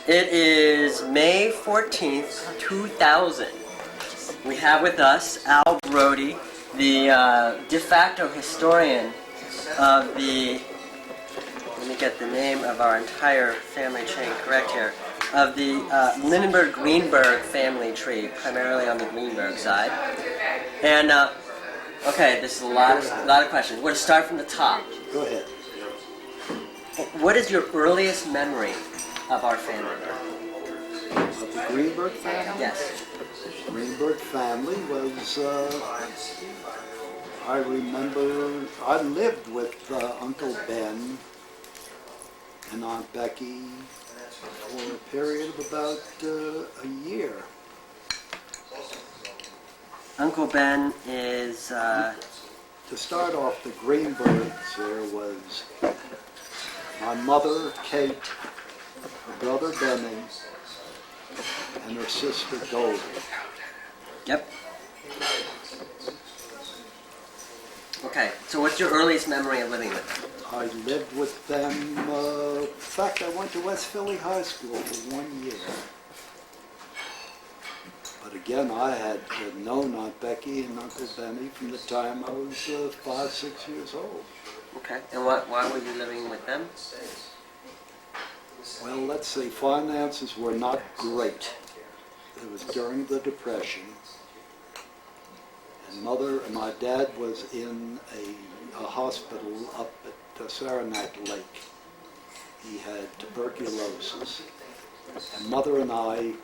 It is May 14th, 2000. We have with us Al Brody, the de facto historian of the, let me get the name of our entire family chain correct here, of the Lindenberg-Greenberg family tree, primarily on the Greenberg side. And, okay, this is a lot of questions. We're going to start from the top. Go ahead. What is your earliest memory of our family? Of the Greenberg family? Yes. The Greenberg family was, I remember, I lived with Uncle Ben and Aunt Becky for a period of about a year. Uncle Ben is... To start off, the Greenbergs, there was my mother, Kate, her brother, Benny, and her sister, Goldie. Yep. Okay, so what's your earliest memory of living with them? I lived with them, in fact, I went to West Philly High School for 1 year. But again, I had known Aunt Becky and Uncle Benny from the time I was 5, 6 years old. Okay, and why were you living with them? Well, let's see, finances were not great. It was during the Depression. And my dad was in a hospital up at Saranac Lake. He had tuberculosis. And Mother and I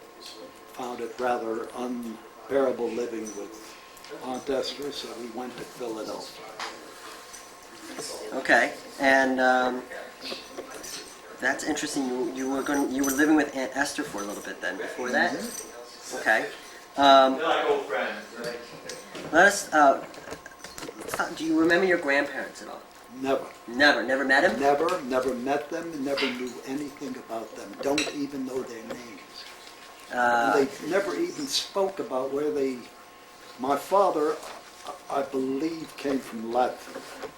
found it rather unbearable living with Aunt Esther, so we went to Philadelphia. Okay, and that's interesting. You were living with Aunt Esther for a little bit then. Before that, okay. Let us. Do you remember your grandparents at all? Never. Never met them. Never met them. Never knew anything about them. Don't even know their names. They never even spoke about where they... My father, I believe, came from Latvian.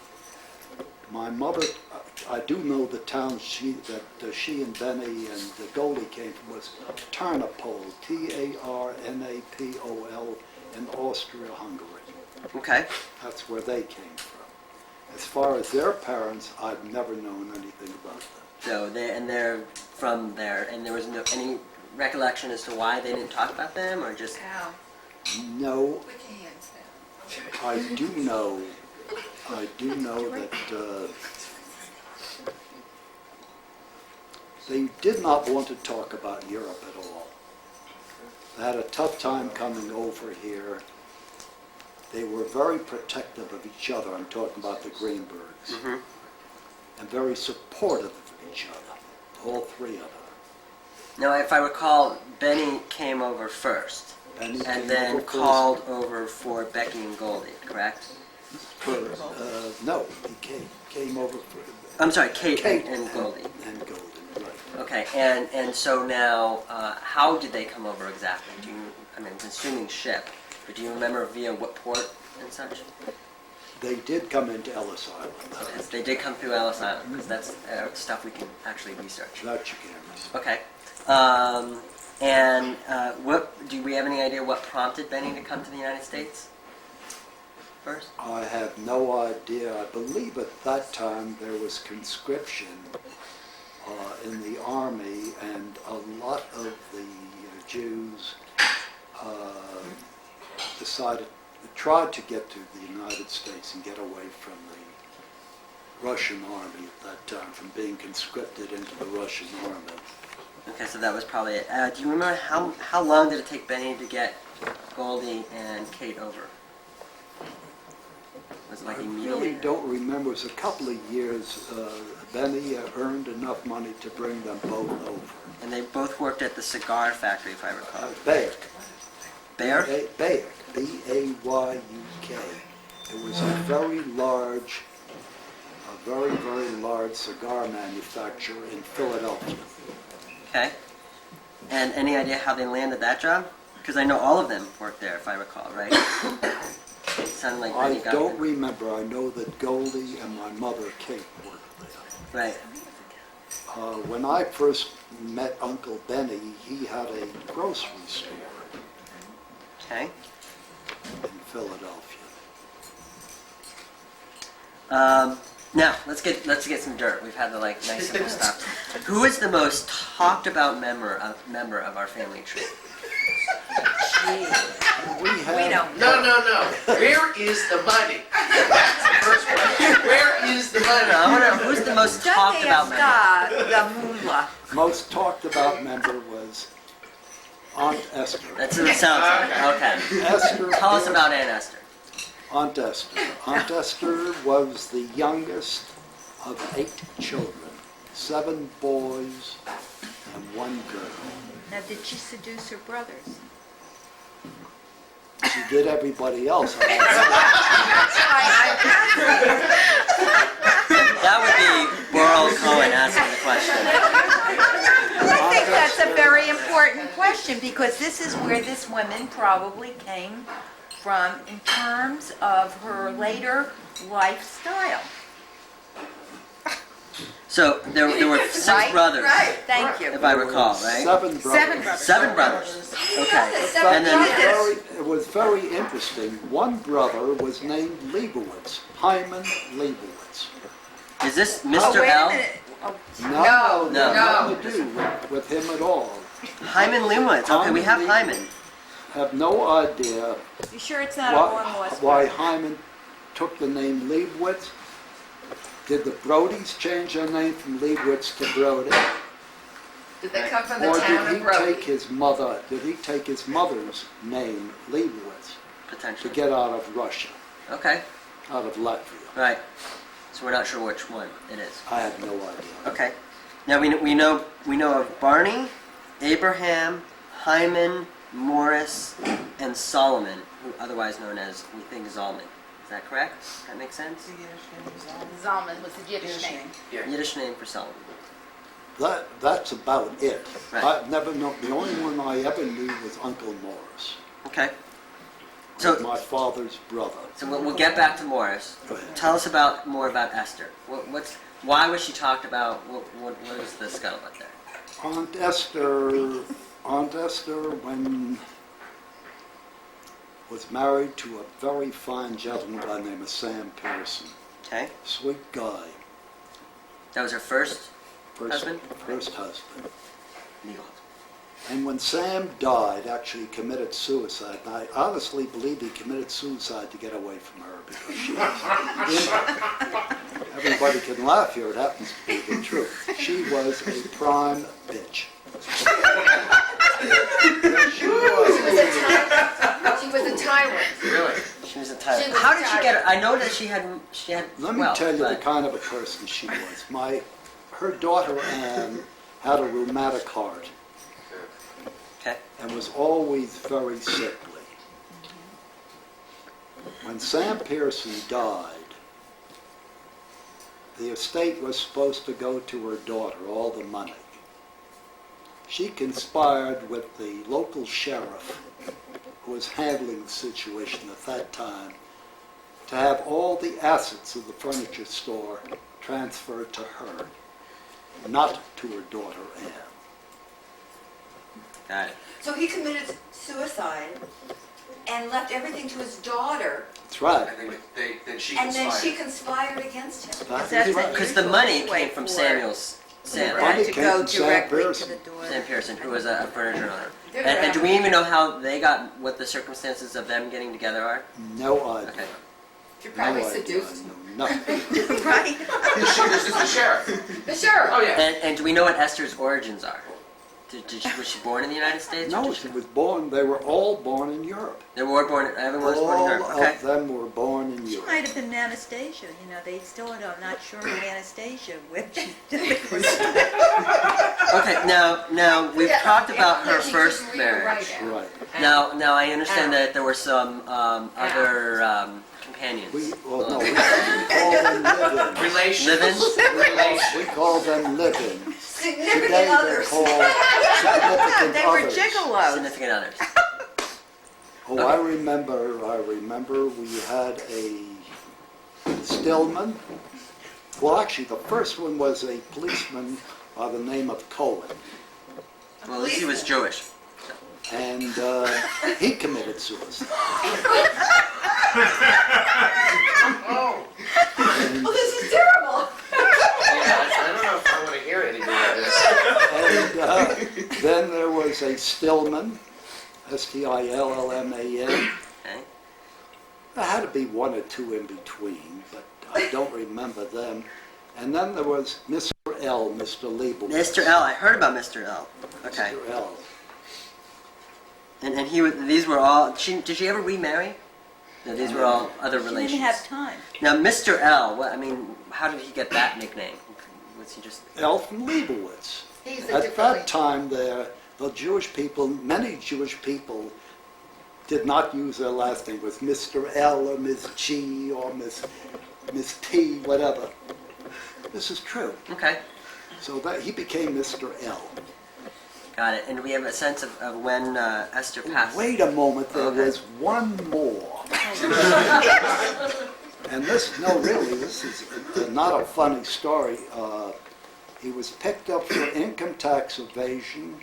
My mother, I do know the town she and Benny and Goldie came from was Tarnopol, Tarnapol, in Austria-Hungary. Okay. That's where they came from. As far as their parents, I've never known anything about them. So they're from there, and there was any recollection as to why they didn't talk about them, or just... No. I do know that they did not want to talk about Europe at all. They had a tough time coming over here. They were very protective of each other. I'm talking about the Greenbergs. Mm-hmm. And very supportive of each other, all three of them. Now, if I recall, Benny came over first, and then called over for Becky and Goldie, correct? No, he came over for... I'm sorry, Kate and Goldie. And Goldie, right. Okay, and so now, how did they come over exactly? I'm assuming ship, but do you remember via what port and such? They did come into Ellis Island. Yes, they did come through Ellis Island, because that's stuff we can actually research. That you can. Okay. Do we have any idea what prompted Benny to come to the United States first? I have no idea. I believe at that time there was conscription in the army, and a lot of the Jews tried to get to the United States and get away from the Russian army at that time, from being conscripted into the Russian army. Okay, so that was probably it. Do you remember how long did it take Benny to get Goldie and Kate over? Was it like immediate? I really don't remember. It was a couple of years. Benny earned enough money to bring them both over. And they both worked at the cigar factory, if I recall. Bayek. Bayer? Bayek. B-A-Y-U-K. It was a very, very large cigar manufacturer in Philadelphia. Okay. And any idea how they landed that job? Because I know all of them worked there, if I recall, right? It sounded like I don't remember. I know that Goldie and my mother, Kate, worked there. Right. When I first met Uncle Benny, he had a grocery store Okay. in Philadelphia. Now let's get some dirt. We've had the nice simple stuff. Who is the most talked about member of our family tree? We have, No. Where is the money? That's the first question. Where is the money? I want to know who's the most talked about member. The moolah. most talked about member was Aunt Esther. That's what it sounds like. Okay. Esther. Tell us about Aunt Esther. Aunt Esther. Aunt Esther was the youngest of 8 children, 7 boys and 1 girl. Now, did she seduce her brothers? She did everybody else. That would be Burl Cohen asking the question. I think that's a very important question because this is where this woman probably came from in terms of her later lifestyle. So there were 6 Right? brothers, Right. Thank you. if I recall, right? 7 brothers. 7 brothers. Okay. Seven And then brothers. It was very interesting. One brother was named Leibowitz, Hyman Leibowitz. is this Oh, Mr. wait a L? minute. Oh, No, No. nothing to do with him at all. Hyman Leibowitz. Okay, we have Hyman Hyman. Have no idea you sure it's not a long-lost why brother? Hyman took the name Leibowitz. Did the Brodys change their name from Leibowitz to Brody? Did they come from the Or town did of Brody? did he take his mother's name, Leibowitz, to Potentially. get out of Russia, Okay. out of Latvia? Right. So we're not sure which one it is. I have no idea. Okay. Now we know of Barney, Abraham, Hyman, Morris, and Solomon, who otherwise known as, we think, Zalman. Is that correct? That makes sense? Zalman was the Yiddish name. Yiddish name for Solomon. That's about it. Right. I've never known, the only one I ever knew was Uncle Morris, Okay. was So my father's brother. we'll get back to Morris. Go ahead. Tell us more about Esther. Why was she talked about? What is the scuttlebutt there? Aunt Esther, when was married to a very fine gentleman by the name of Sam Pearson. Okay. Sweet guy. That was her first husband? First husband. legal. And when Sam died, actually committed suicide, and I honestly believe he committed suicide to get away from her because she was, everybody can laugh here, it happens to be the truth. She was a prime bitch. She was. She was a tyrant. Really? She was a tyrant. She was How a did she tyrant. get? I know that she had. Let me wealth, tell you the but- kind of a person she was. Her daughter Anne had a rheumatic heart Okay. and was always very sickly. When Sam Pearson died, the estate was supposed to go to her daughter, all the money. She conspired with the local sheriff who was handling the situation at that time to have all the assets of the furniture store transferred to her, not to her daughter Anne. Got it. So he committed suicide and left everything to his daughter, That's right. And then she and then she conspired. conspired against him. That That's is right. Because the money came from Sam Money to came go from Sam directly to Pearson. the door. Sam Pearson, who was a furniture owner. They're And do we even know how they got? What the circumstances of them getting together are? No idea. Okay. She probably No idea. seduced No, nothing. Right? This is the sheriff. the sheriff. Oh, yeah. And do we know what Esther's origins are? Was she born in the United States? or No, did she was born, they were all born in Europe. They were born. Everyone was born in All Europe. Okay. of them were born in She Europe. might have been Anastasia. You know, they still are not sure of Anastasia, which Okay. Now we've Yeah, talked about yeah, her she first couldn't read or marriage. write. Right. Now I understand that there were some other companions. We call them live-ins. Relations. Live-ins? Relations. We call them live-ins. Today Significant they're others. called significant they were others. gigolos. Significant others. Oh, I remember we had a Stillman Well, actually, the first one was a policeman by the name of Cohen, Well, at least he was Jewish. and he committed suicide. Oh, Oh, this is terrible. yeah, I don't know if I want to hear anything like this. And then there was a Stillman, Stillman. Okay. There had to be one or two in between, but I don't remember them. And then there was Mr. L, Mr. Liebel. Mr. L. I heard about Mr. L. Okay. Mr. L. And he was. These were all. Did she ever remarry? No, these were all other She relations. didn't have time. Now, Mr. L. What, I mean, how did he get that nickname? Was he just? L from Leibowitz. He's a At different that time, the Jewish people, many Jewish people, did not use their last name. It was Mr. L or Ms. G or Miss T, whatever. This is true. Okay. So that he became Mr. L. Got it. And we have a sense of when Esther passed. Wait a moment, there Okay. was one more. And this, no, really, this is not a funny story. He was picked up for income tax evasion,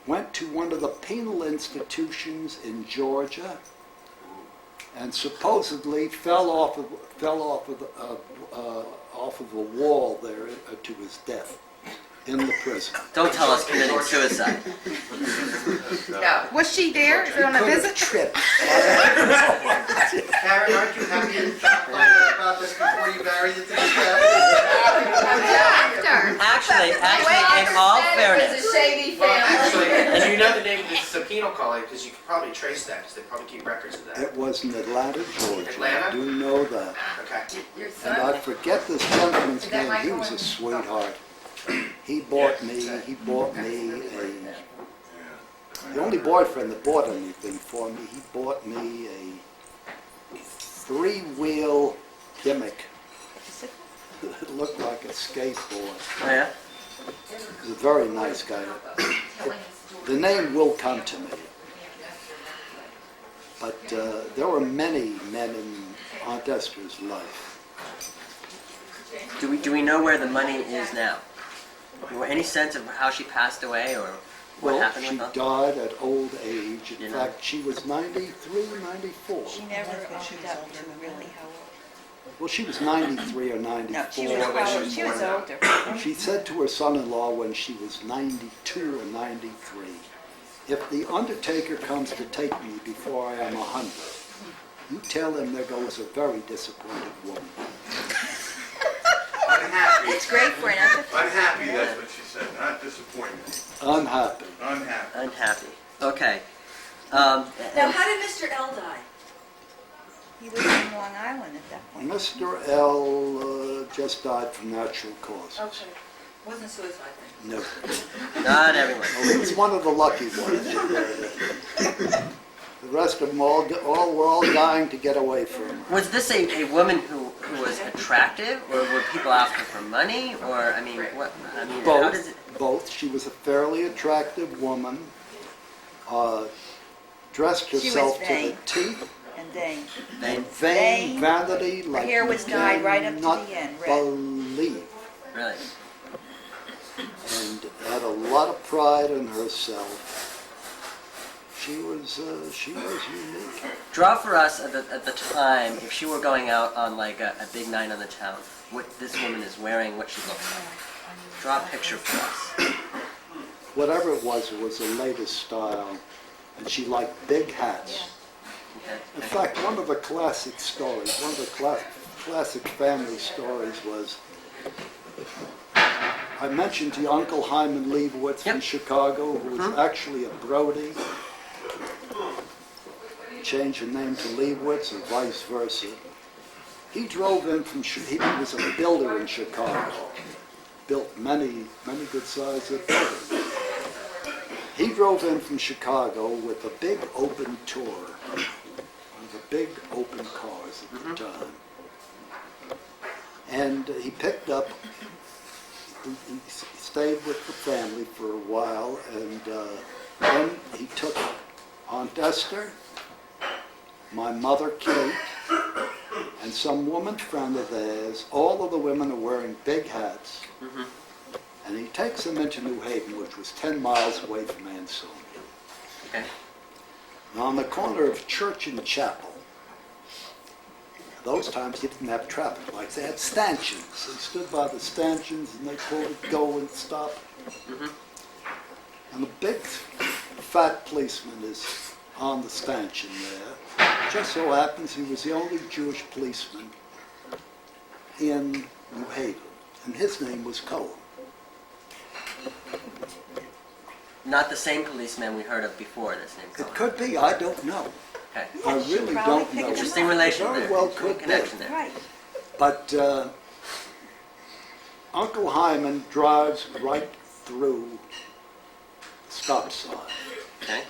went to one of the penal institutions in Georgia, and supposedly fell off of a wall there to his death in the prison. Don't tell us committing suicide. No. Was she there? Is it on a Could have visit? tripped. Karen, aren't you happy to talk about this before you marry the thing? Actually, in all fairness, It's a shady Well, family. actually, and you know the name of the subpoena calling because you can probably trace that because they probably keep records of that. It was in Atlanta, Georgia. Atlanta? I do know that. Okay. Your And son? I forget this gentleman's Is that name. He Michael was a and- sweetheart. He bought me a... The only boyfriend that bought anything for me, he bought me a 3-wheel gimmick. It looked like a skateboard. oh yeah. He was a very nice guy. The name will come to me. But there were many men in Aunt Esther's life. Do we know where the money is now? Any sense of how she passed away or what Well, happened she with her? died at old age. In You know. fact, she was 93, 94. She never owned up to really how old. Well, she was 93 or 94. No, she was probably, she was older. She said to her son-in-law when she was 92 or 93, if the undertaker comes to take me before I am 100, you tell him there goes a very disappointed woman. Unhappy. It's great for an empathy. Unhappy, that's what she said, not disappointed. Unhappy. Unhappy. Unhappy. Okay. Now, how did Mr. L die? He was in Long Island at that point. Mr. L just died from natural causes. Okay. Wasn't suicide then? No. Not everyone. Well, he was one of the lucky ones. The rest of them were all dying to get away from her. Was this a woman who was attractive, or were people after for money, or I mean, what? I mean, how does it? Both. She was a fairly attractive woman. Dressed She was herself to the vain. teeth. And Dane. Vain? Vain, vanity, Her like hair you was dyed right up to cannot the end, red. believe. Really? And had a lot of pride in herself. She was unique. Draw for us at the time, if she were going out on like a big night on the town, what this woman is wearing, what she looks like. Draw a picture for us. Whatever it was the latest style. And she liked big hats. Okay. In fact, one of the classic stories, one of the classic family stories was, I mentioned to you Uncle Hyman Leibowitz from Yep. Chicago, who was actually a Brody. Changed the name to Leibowitz and vice versa. He drove in from, he was a builder in Chicago. Built many good-sized buildings. He drove in from Chicago with a big open tour. One of the big open cars at the time. And he picked up, he stayed with the family for a while, and then he took Aunt Esther, my mother Kate, and some woman friend of theirs, all of the women are wearing big hats, and he takes them into New Haven, which was 10 miles away from Ansonia. Okay. And on the corner of Church and Chapel, those times you didn't have traffic lights, they had stanchions. They stood by the stanchions and they told it go and stop. And the big fat policeman is on the stanchion there. Just so happens he was the only Jewish policeman in New Haven, and his name was Cohen. Not the same policeman we heard of before, this name Cohen. It could be, I don't know. Okay. I Yeah, she really probably don't picked know. him Interesting up. relation Very there. well Interesting could be. connection there. Right. But Uncle Hyman drives right through the stop sign. Okay.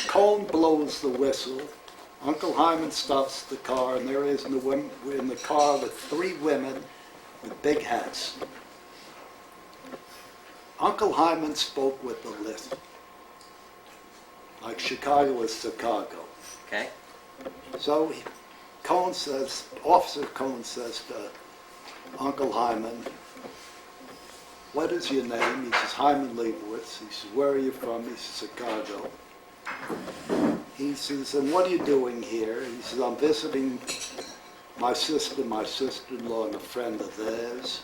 Cohen blows the whistle. Uncle Hyman stops the car, and there is in the car with 3 women with big hats. Uncle Hyman spoke with the lisp, like Chicago is Chicago. Okay. So Officer Cohen says to Uncle Hyman, "What is your name?" He says, "Hyman Leibowitz." He says, "Where are you from?" He says, "Chicago." He says, "And what are you doing here?" He says, "I'm visiting my sister-in-law, and a friend of theirs."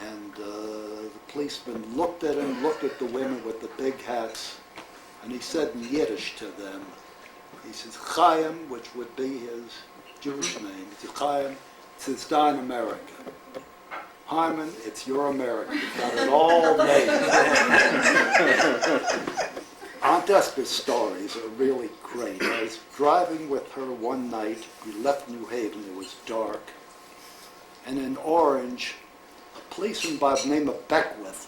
And the policeman looked at him, looked at the women with the big hats, and he said in Yiddish to them, he says, "Chaim," which would be his Jewish name. He says, "Chaim," it's his Dine America. "Hyman, it's your America. You've got it all made." Aunt Esther's stories are really great. I was driving with her one night. We left New Haven. It was dark. And in Orange, a policeman by the name of Beckwith,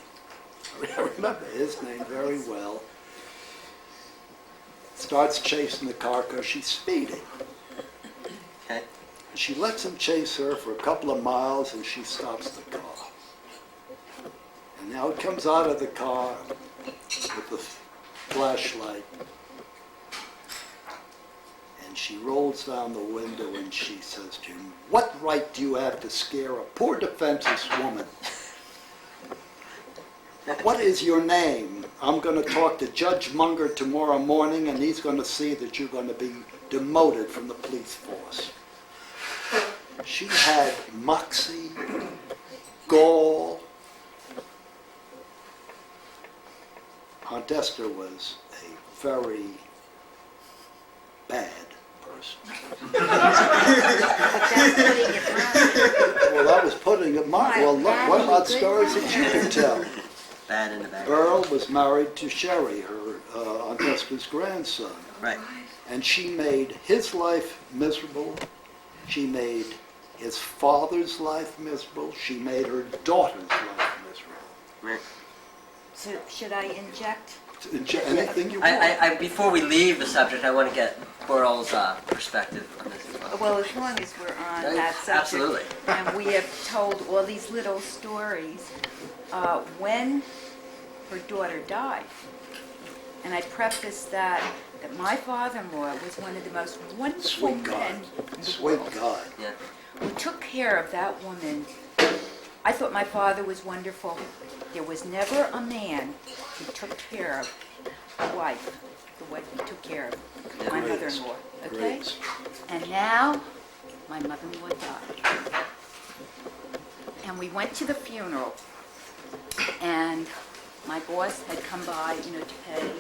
I remember his name very well, starts chasing the car because she's speeding. Okay. And she lets him chase her for a couple of miles, and she stops the car. And now it comes out of the car with the flashlight, and she rolls down the window and she says to him, "What right do you have to scare a poor defenseless woman? What is your name? I'm going to talk to Judge Munger tomorrow morning, and he's going to see that you're going to be demoted from the police force." She had moxie, gall. Aunt Esther was a very bad person. But that's putting it mildly. Well, I was putting it mildly. Well, look, what about stories that you can tell? Bad in the bag. Earl was married to Sherry, her Aunt Esther's grandson. Right. And she made his life miserable. She made his father's life miserable. She made her daughter's life miserable. Right. So should I inject? Anything you want. Before we leave the subject, I want to get Burl's perspective on this as well. Well, as long as we're on Right, that subject. absolutely. And we have told all these little stories. When her daughter died, and I prefaced that my father-in-law was one of the most wonderful Sweet God. men in the Sweet world. God. Yeah. Who took care of that woman. I thought my father was wonderful. There was never a man who took care of a wife the way he took care of my Great. mother-in-law. Okay? Great. And now, my mother-in-law died. And we went to the funeral, and my boss had come by, to pay,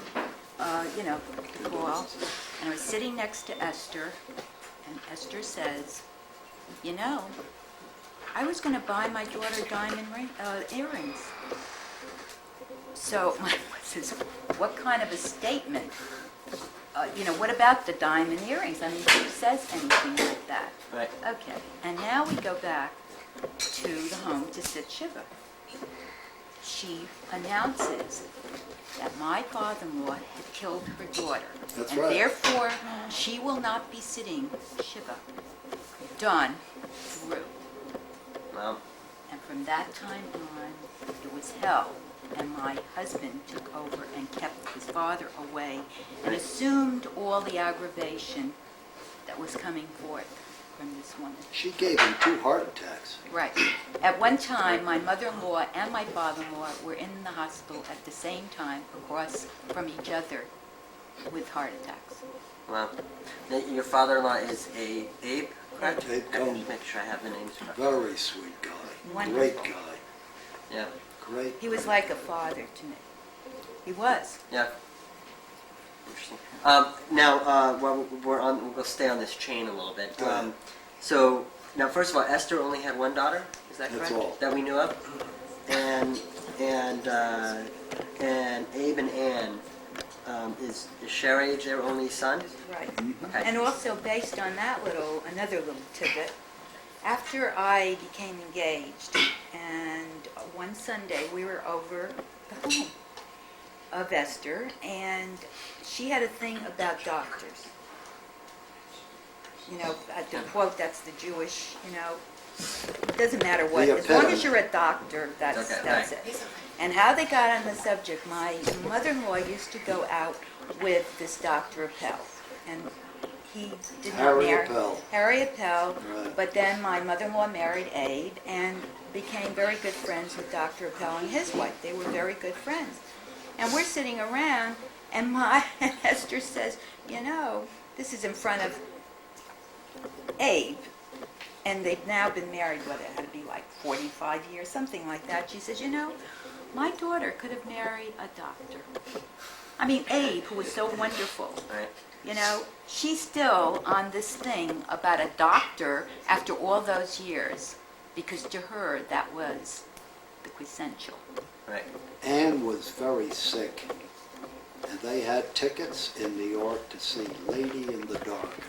the call. And I was sitting next to Esther, and Esther says, I was going to buy my daughter diamond earrings. So my boss says, what kind of a statement? What about the diamond earrings? I mean, who says anything like that? Right. Okay, and now we go back to the home to sit Shiva. She announces that my father-in-law had killed her daughter. That's and right. therefore, she will not be sitting Shiva. Done through. Well, And from that time on, it was hell. And my husband took over and kept his father away and assumed all the aggravation that was coming forth. from this woman. She gave him 2 heart attacks. Right. At one time, my mother-in-law and my father-in-law were in the hospital at the same time, across from each other, with heart attacks. Wow. Now, your father-in-law is Abe, correct? Abe I Cohn. just make sure I have the names correct. Very sweet guy. Wonderful. Great guy. Yeah. Great. He was like a father to me. He was. Yeah. Interesting. Now, while we'll stay on this chain a little bit. Go ahead. So, now, first of all, Esther only had one daughter. Is that That's correct? all. That we knew of. And Abe and Ann, is Sherry their only son? Right. Okay. And also, based on that another little tidbit, after I became engaged, and one Sunday we were over the home of Esther, and she had a thing about doctors. You know, to quote, that's the Jewish, it doesn't matter what, The as long epitome. as you're a doctor, that's Okay, it. And how they got on the subject, my mother-in-law used to go out with this Dr. Appel, and he did not Harry marry Appel. Harry Appel, Right. but then my mother-in-law married Abe and became very good friends with Dr. Appel and his wife. They were very good friends. And we're sitting around, and Esther says, this is in front of Abe, and they've now been married, it had to be like 45 years, something like that. She says, my daughter could have married a doctor. I mean, Abe, who was so wonderful. Right. She's still on this thing about a doctor after all those years, because to her, that was the quintessential. Right. Ann was very sick, and they had tickets in New York to see Lady in the Dark,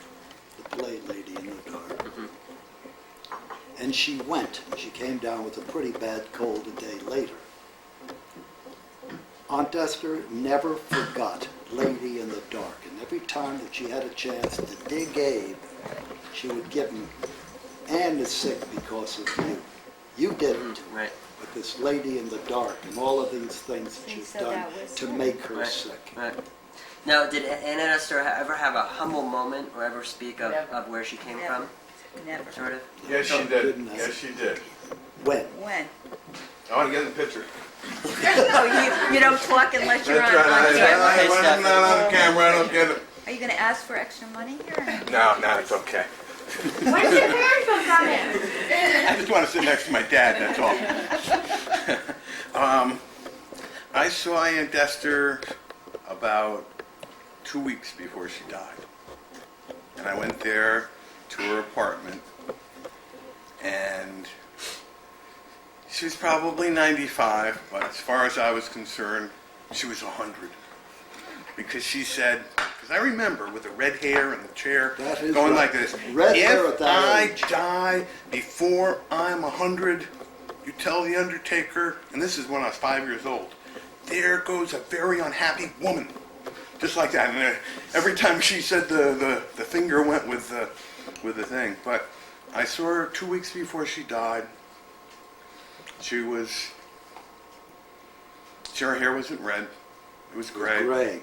the play Lady in the Dark. Mm-hmm. And she went. She came down with a pretty bad cold a day later. Aunt Esther never forgot Lady in the Dark, and every time that she had a chance to dig Abe, she would give him, Ann is sick because of you. You didn't. Right. But this Lady in the Dark and all of these things that See, you've so done that was to her. make her Right. sick. Right. Now, did Ann and Esther ever have a humble moment or ever speak of, Never. of where she came Never. from? Never. Sort of? Yes, she did. Goodness. Yes, she did. When? When? I want to get in the picture. Oh, you don't talk unless you're on That's camera. right. When I'm not on camera, I don't get it. Are you going to ask for extra money here? No, it's okay. When's your parents gonna come in? I just want to sit next to my dad, that's all. I saw Aunt Esther about 2 weeks before she died. And I went there to her apartment, and she was probably 95, but as far as I was concerned, she was 100. Because she said, because I remember with the red hair and the chair That is going right. like this, Red hair if at that I age." die before I'm 100, you tell the undertaker, and this is when I was 5 years old, there goes a very unhappy woman. Just like that. And every time she said the finger went with the thing. But I saw her 2 weeks before she died. Her hair wasn't red. It was gray. Gray.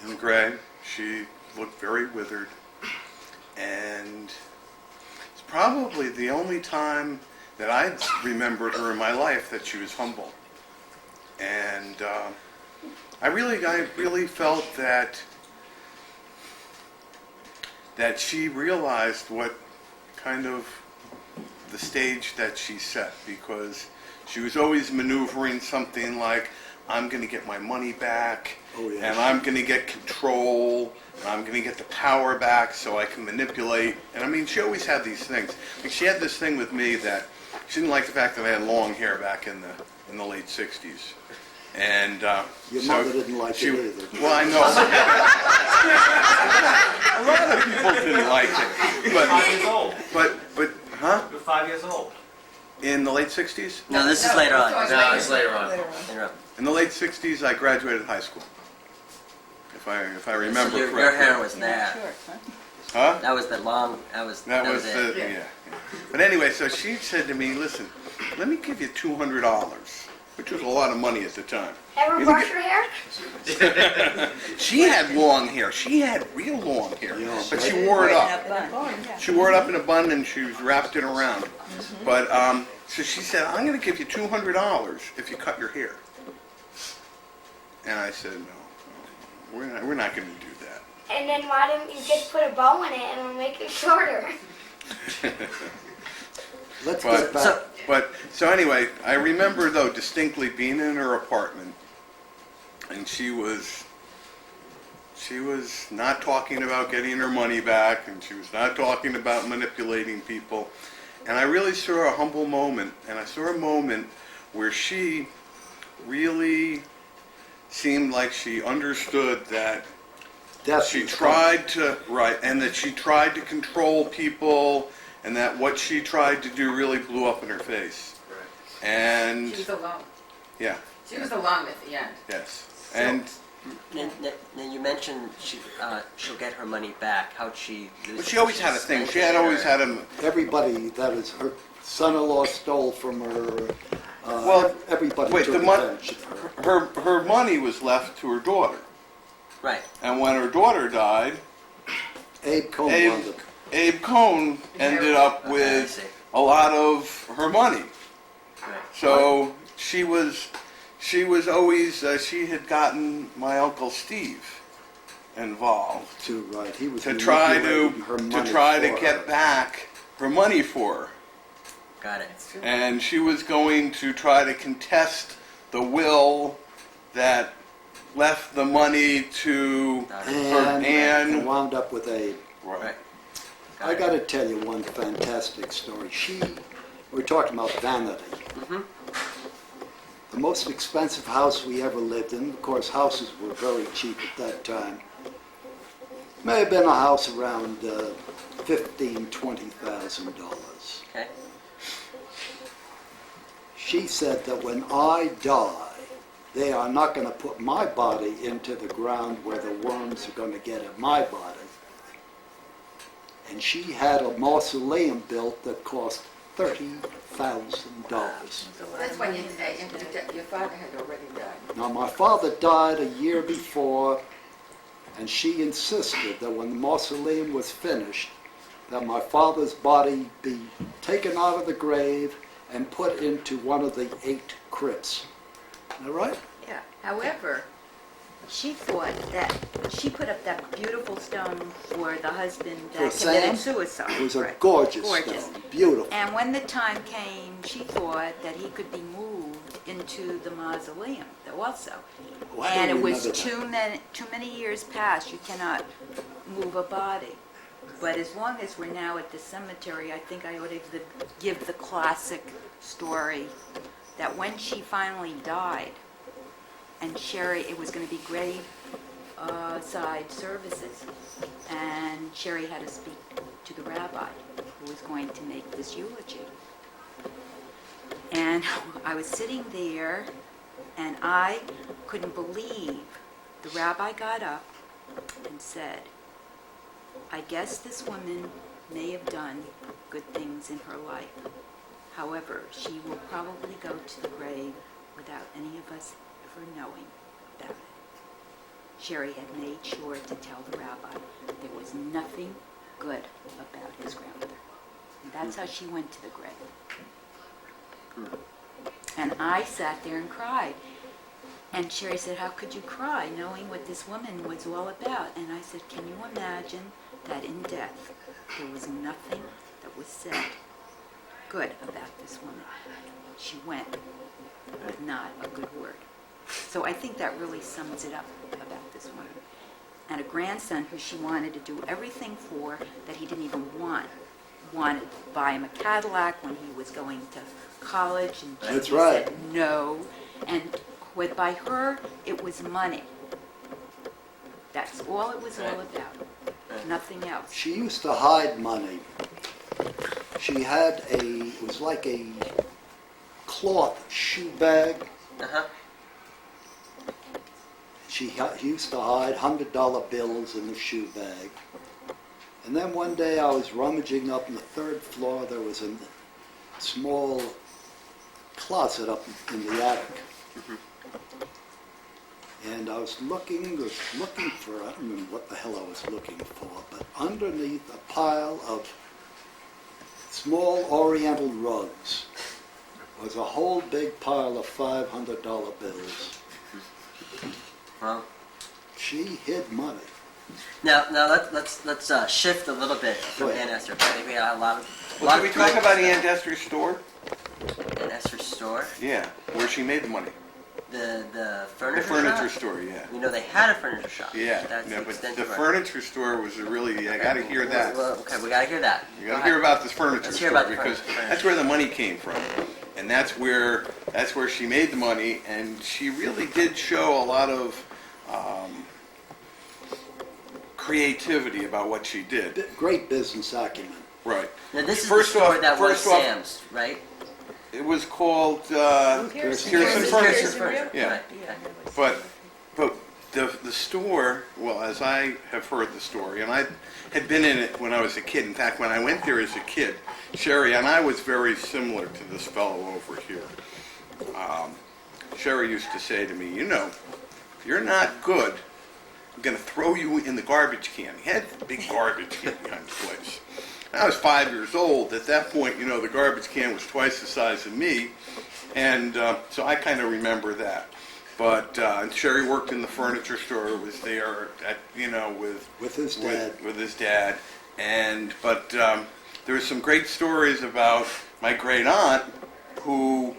In gray. She looked very withered. And it's probably the only time that I remembered her in my life that she was humble. And I really felt that she realized what kind of the stage that she set, because she was always maneuvering something like, I'm going to get my money back, Oh, yeah. and I'm going to get control, and I'm going to get the power back so I can manipulate. And I mean, she always had these things. Like, she had this thing with me that she didn't like the fact that I had long hair back in the late 60s. And Your so mother didn't like it either. Well, I know. A lot of people didn't like it. 5 years old. But, huh? You're 5 years old. In the late 60s? No, this is later on. No, it's later on. Later on. In the late 60s, I graduated high school. If I remember So correctly. your hair was You're not there. sure, huh? Huh? That was the long. That was it. Yeah. But anyway, so she said to me, listen, let me give you $200, which was a lot of money at the time. Ever You brush think your hair? She had long hair. She had real long hair, Yeah. but she wore it up. Yeah. She wore it up in a bun and she was wrapped it around. But so she said, "I'm going to give you $200 if you cut your hair." And I said, "No, we're not going to do that." And then why didn't you just put a bow in it and it'll make it shorter? Let's get back. So anyway, I remember though distinctly being in her apartment, and she was not talking about getting her money back, and she was not talking about manipulating people, and I really saw a humble moment, and I saw a moment where she really seemed like she understood that Death she is tried to, right, and that she tried to control people, and that what she tried to do really blew up in her face. Right. And, She was alone. yeah, She was alone at the end. yes. And Now you mentioned she'll get her money back. How'd she lose it? she always had a thing. She had always had a, Everybody, that is, her son-in-law stole from her. Well, Everybody wait, took the mon- advantage of her. her money was left to her daughter. Right. And when her daughter died, Abe Cohn Abe, wound up. Abe Cohn ended up Okay, I with see. a lot of her money. Right. So she was always, she had gotten my Uncle Steve involved Right, he was to try manipulating her money for get her. back her money for her. Got it. And she was going to try to contest the will that left the money to Got her it. And Ann. wound up with Abe. Right. Got I it. got to tell you one fantastic story. We're talking about vanity. Mhm. The most expensive house we ever lived in, of course, houses were very cheap at that time. May have been a house around $15,000, $20,000. Okay. She said that when I die, they are not going to put my body into the ground where the worms are going to get at my body. And she had a mausoleum built that cost $30,000. That's when your father had already died. Now, my father died a year before, and she insisted that when the mausoleum was finished, that my father's body be taken out of the grave and put into one of the 8 crypts. All right? Yeah. However, she thought that she put up that beautiful stone for the husband that For committed Sam? suicide. It was a Right. gorgeous Gorgeous. stone, beautiful. And when the time came, she thought that he could be moved into the mausoleum also. Oh, I And don't it was remember too many years past. You cannot move a body. But as long as we're now at the cemetery, I think I ought to give the classic story that when she finally died, and Sherry, it was going to be grave side services, and Sherry had to speak to the rabbi who was going to make this eulogy. And I was sitting there, and I couldn't believe the rabbi got up and said, "I guess this woman may have done good things in her life. However, she will probably go to the grave without any of us ever knowing about it." Sherry had made sure to tell the rabbi there was nothing good about his grandmother. And that's how she went to the grave. And I sat there and cried. And Sherry said, "How could you cry knowing what this woman was all about?" And I said, "Can you imagine that in death there was nothing that was said good about this woman? She went with not a good word." So I think that really sums it up about this woman. And a grandson who she wanted to do everything for that he didn't even want. Wanted to buy him a Cadillac when he was going to college, and That's she right. said no. And by her, it was money. That's all it was all about. Nothing else. She used to hide money. She had it was like a cloth shoe bag. Uh-huh. She used to hide $100 bills in the shoe bag. And then one day I was rummaging up on the 3rd floor. There was a small closet up in the attic. And I was looking for, I don't remember what the hell I was looking for, but underneath a pile of small oriental rugs was a whole big pile of $500 bills. Well, She hid money. now let's shift a little bit from Aunt Esther. I think we got a lot of. Well, can we talk about Aunt Esther's store? Aunt Esther's store, Yeah, where she made the money. the The furniture furniture shop? store, yeah. You know they had a furniture shop. Yeah, That's no, the but extent the of it. furniture store was a really, I gotta hear that. Well, okay, we gotta hear that. You gotta hear about this furniture Let's hear store about the because furniture. that's where the money came from. And that's where she made the money, and she really did show a lot of creativity about what she did. Great business acumen. Right. Now this is First the store off- that was first off- Sam's, right? It was called Pearson Pearson Pearson's Furniture. Furniture. Yeah. Right, yeah. But the store, well, as I have heard the story, and I had been in it when I was a kid. In fact, when I went there as a kid, Sherry and I was very similar to this fellow over here. Sherry used to say to me, you know, if you're not good, I'm going to throw you in the garbage can. He had a big garbage can behind the place. I was 5 years old. At that point, you know, the garbage can was twice the size of me. And so I kind of remember that. But Sherry worked in the furniture store, was there, at, you know, With his dad. With his dad. But there were some great stories about my great aunt who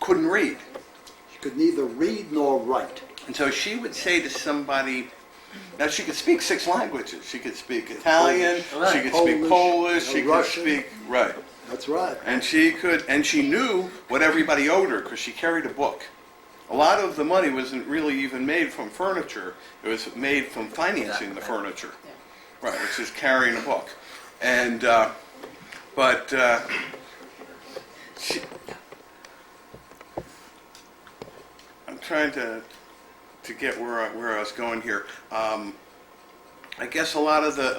couldn't read. She could neither read nor write. And so she would say to somebody, now she could speak 6 languages. She could speak Italian, Polish. she could speak Polish, she could Russian. speak, right. That's right. And she knew what everybody owed her because she carried a book. A lot of the money wasn't really even made from furniture. It was made from financing the furniture. Right, which is carrying a book. And, she, I'm trying to get where I was going here. I guess a lot of the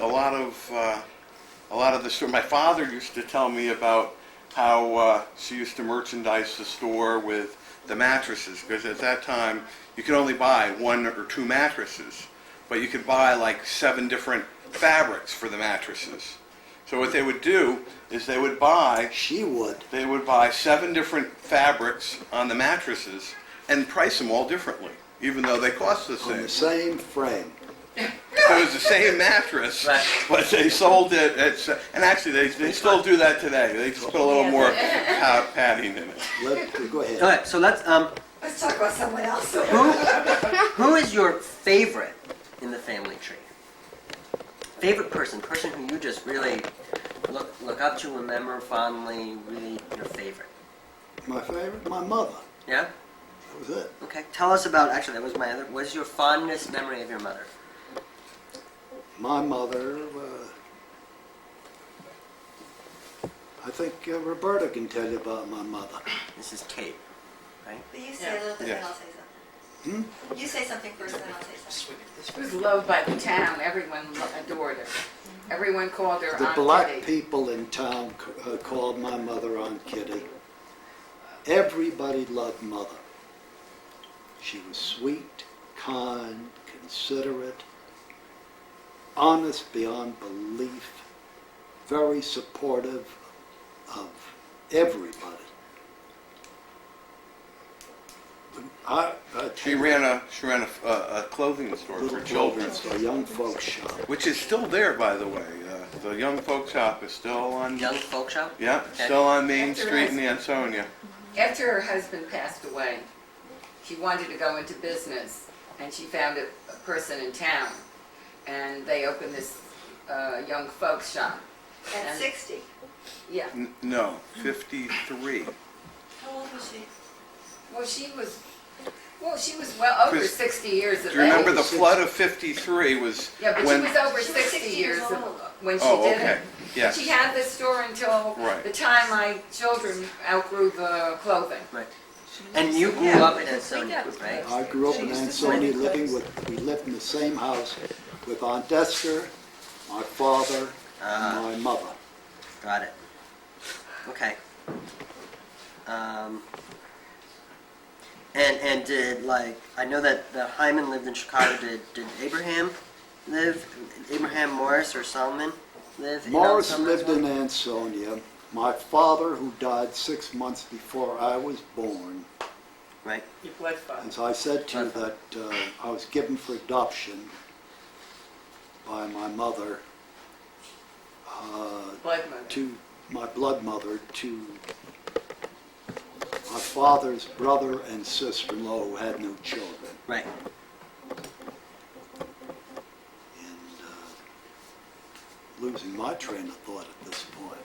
store. My father used to tell me about how she used to merchandise the store with the mattresses, because at that time you could only buy 1 or 2 mattresses, but you could buy like 7 different fabrics for the mattresses. So what they would do is they would buy 7 different fabrics on the mattresses and price them all differently, even though they cost the On same. the same frame. So it was the same mattress, Right. but they sold it at, and actually they still do that today. They just put a little more padding in it. Go ahead. Okay, so let's Let's talk about someone else. who is your favorite in the family tree? Favorite person who you just really look up to, remember fondly, really your favorite. My favorite? My mother. Yeah? That was it. Okay. Tell us about, actually that was my other, what is your fondest memory of your mother? My mother, I think Roberta can tell you about my mother. This is Kate, right? But you say a little bit, Yes. then I'll say something. You say something first, then I'll say something. She was loved by the town. Everyone adored her. Everyone called her The Aunt black Kitty. people in town called my mother Aunt Kitty. Everybody loved Mother. She was sweet, kind, considerate, honest beyond belief, very supportive of everybody. She ran a clothing store for children, A young folks shop. which is still there, by the way. The young folk shop is still on. Young folk shop? Yeah, Okay. still on Main After Street in us. Ansonia. After her husband passed away, she wanted to go into business, and she found a person in town, and they opened this young folks shop. At And- 60. Yeah. No, 53. How old was she? Well, she was well over Chris, 60 years of Do you remember age. the flood of 53 was Yeah, but when... she was over She was 60 60 years years old. when she Oh, did okay. it. Yes. She had this store until Right. the time my children outgrew the clothing. Right. And you grew up in Ansonia, right? I grew up in Ansonia, we lived in the same house with Aunt Esther, my father, and my mother. Got it. Okay. And did, like, I know that Hyman lived in Chicago. Did Abraham live? Abraham Morris or Solomon live? Morris Ansonia lived as well? in Ansonia. My father, who died 6 months before I was born, Right. Your blood father. as I said to you, that I was given for adoption by my mother, Blood mother. to my blood mother, to my father's brother and sister-in-law who had no children. Right. And losing my train of thought at this point.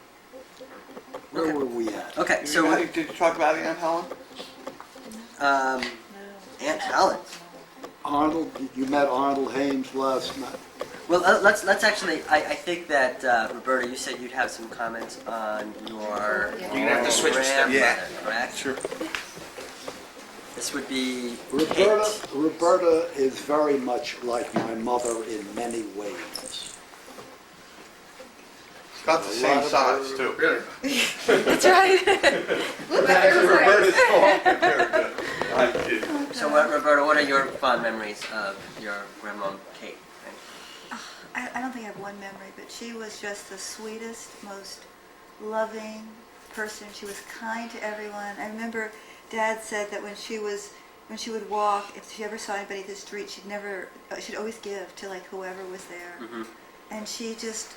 Where Okay. were we at? Okay. So did you talk about Aunt Helen? Aunt Helen. Arnold, you met Arnold Hames last night. Well, let's actually. I think that Roberta, you said you'd have some comments on your You're gonna have to switch a step. grandmother, Yeah. correct? Sure. This would be Roberta is very much like my mother in many ways. It's about the same size, too. Really? That's right. Actually, Roberta's small compared to... I'm kidding. So, Roberta, what are your fond memories of your grandma Kate? I don't think I have one memory, but she was just the sweetest, most loving person. She was kind to everyone. I remember Dad said that when she would walk, if she ever saw anybody in the street, she'd always give to like whoever was there. Mm-hmm. And she just,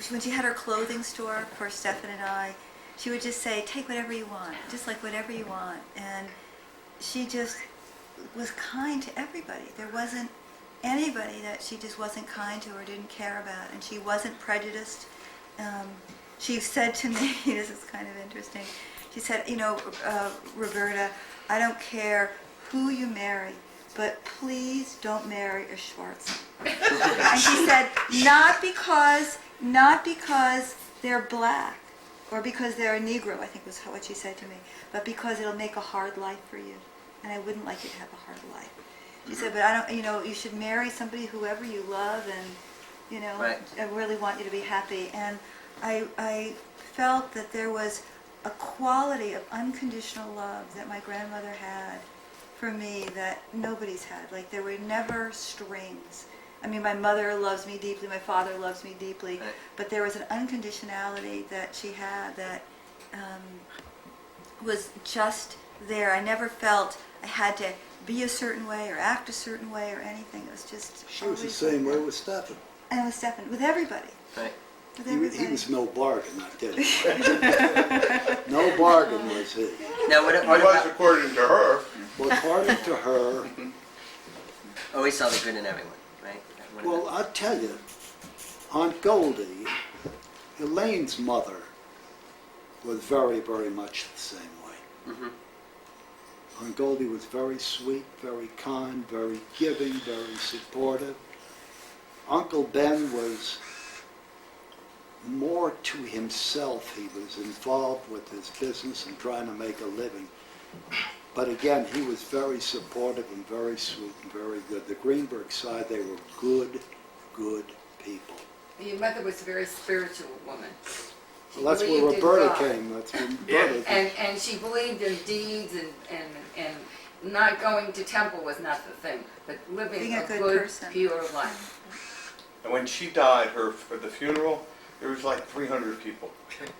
when she had her clothing store for Stephen and I, she would just say, take whatever you want, just like whatever you want. And she just was kind to everybody. There wasn't anybody that she just wasn't kind to or didn't care about, and she wasn't prejudiced. She said to me, this is kind of interesting, she said, Roberta, I don't care who you marry, but please don't marry a Schwartz. And she said, not because they're black, or because they're a Negro, I think was what she said to me, but because it'll make a hard life for you, and I wouldn't like you to have a hard life. She said, but I don't, you should marry somebody, whoever you love, and, Right. I really want you to be happy. And I felt that there was a quality of unconditional love that my grandmother had for me that nobody's had. Like, there were never strings. I mean, my mother loves me deeply, my father loves me deeply, Right. but there was an unconditionality that she had that was just there. I never felt I had to be a certain way or act a certain way or anything. It was just She was the always same like way that. with Stephen. And with Stephen, with everybody. Right. With He everybody. was no bargain, I tell you. No bargain was he. Now, what I was about? according to her. But according to her, Always saw the good in everyone, right? What well, about- I tell you, Aunt Goldie, Elaine's mother, was very, very much the same way. Mhm. Aunt Goldie was very sweet, very kind, very giving, very supportive. Uncle Ben was more to himself. He was involved with his business and trying to make a living. But again, he was very supportive and very sweet and very good. The Greenberg side, they were good, good people. Your mother was a very spiritual woman. She Well, that's where believed in Roberta God. came. That's where Roberta And she believed in deeds and not going to temple was not the thing, but living Being a a good good, person. pure life. And when she died, for the funeral, there was like 300 people.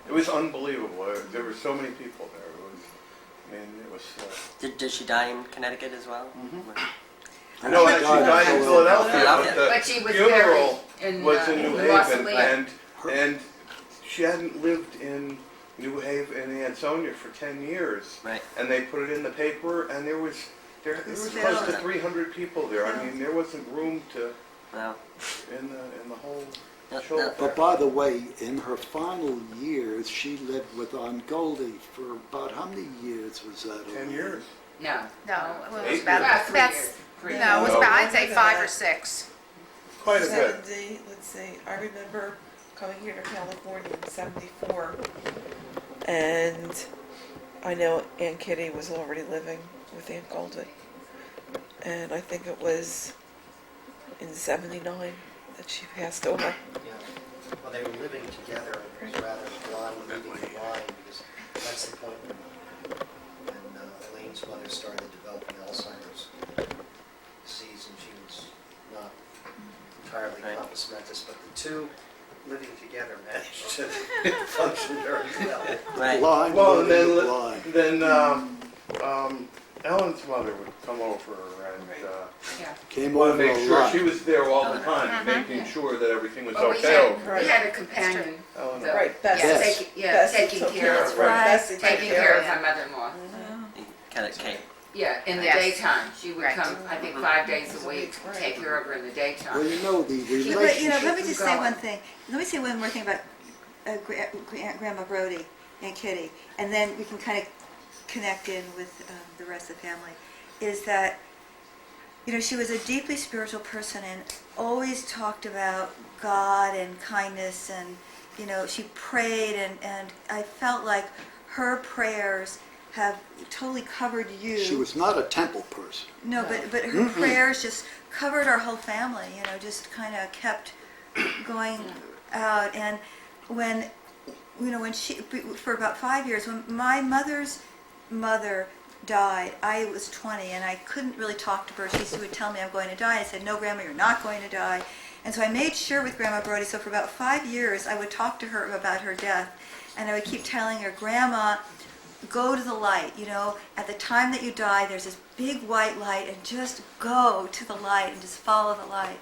It was unbelievable. There were so many people there. It was. Did she die in Connecticut as well? No, she died in Philadelphia, Philadelphia. but But she the was funeral buried in, was in New the Haven, mausoleum. and she hadn't lived in New Haven in Ansonia for 10 years. Right. And they put it in the paper, and there was close to 300 people there. I mean, there wasn't room to Well, in the whole No, show. no. But by the way, in her final years, she lived with Aunt Goldie for about how many years was that? 10 years. No. No, it was 8 about, About 3 about, years. no, it was about, I'd say 5 or 6. Quite a bit. 70, let's see, I remember coming here to California in 74, and I know Aunt Kitty was already living with Aunt Goldie, and I think it was in 79 that she passed away. Yeah. Well, they were living together, and it was rather blind leading the blind, because that's the point when Elaine never managed to function very well. Right. Blind Well, and leading the blind. then Ellen's mother would come over and Yeah. Came want over to make a sure lot. she was there all the time, making sure that everything was Well, okay. we had a companion. Ellen. that- Right, Bessie. Yeah, Yes. Bessie taking took care of, right, Right. Bessie took taking care of her. my mother-in-law. Kind of Kate. Yeah, in the Yes. daytime. She would Right. come, I think, 5 days a week, take care of her in the Well, daytime. you know, the Yeah, but, you know, relationship. let me just say going. one thing. Let me say one more thing about Grandma Brody and Kitty, and then we can kind of connect in with the rest of the family, is that, you know, she was a deeply spiritual person and always talked about God and kindness, and, you know, she prayed, and I felt like her prayers have totally covered you. She was not a temple person. No, but her prayers just covered our whole family, you know, just kind of kept going out. And when, you know, when she, for about 5 years, when my mother's mother died, I was 20 and I couldn't really talk to her. She would tell me I'm going to die. I said, no, Grandma, you're not going to die. And so I made sure with Grandma Brody, so for about 5 years, I would talk to her about her death. And I would keep telling her, Grandma, go to the light, you know, at the time that you die, there's this big white light, and just go to the light and just follow the light.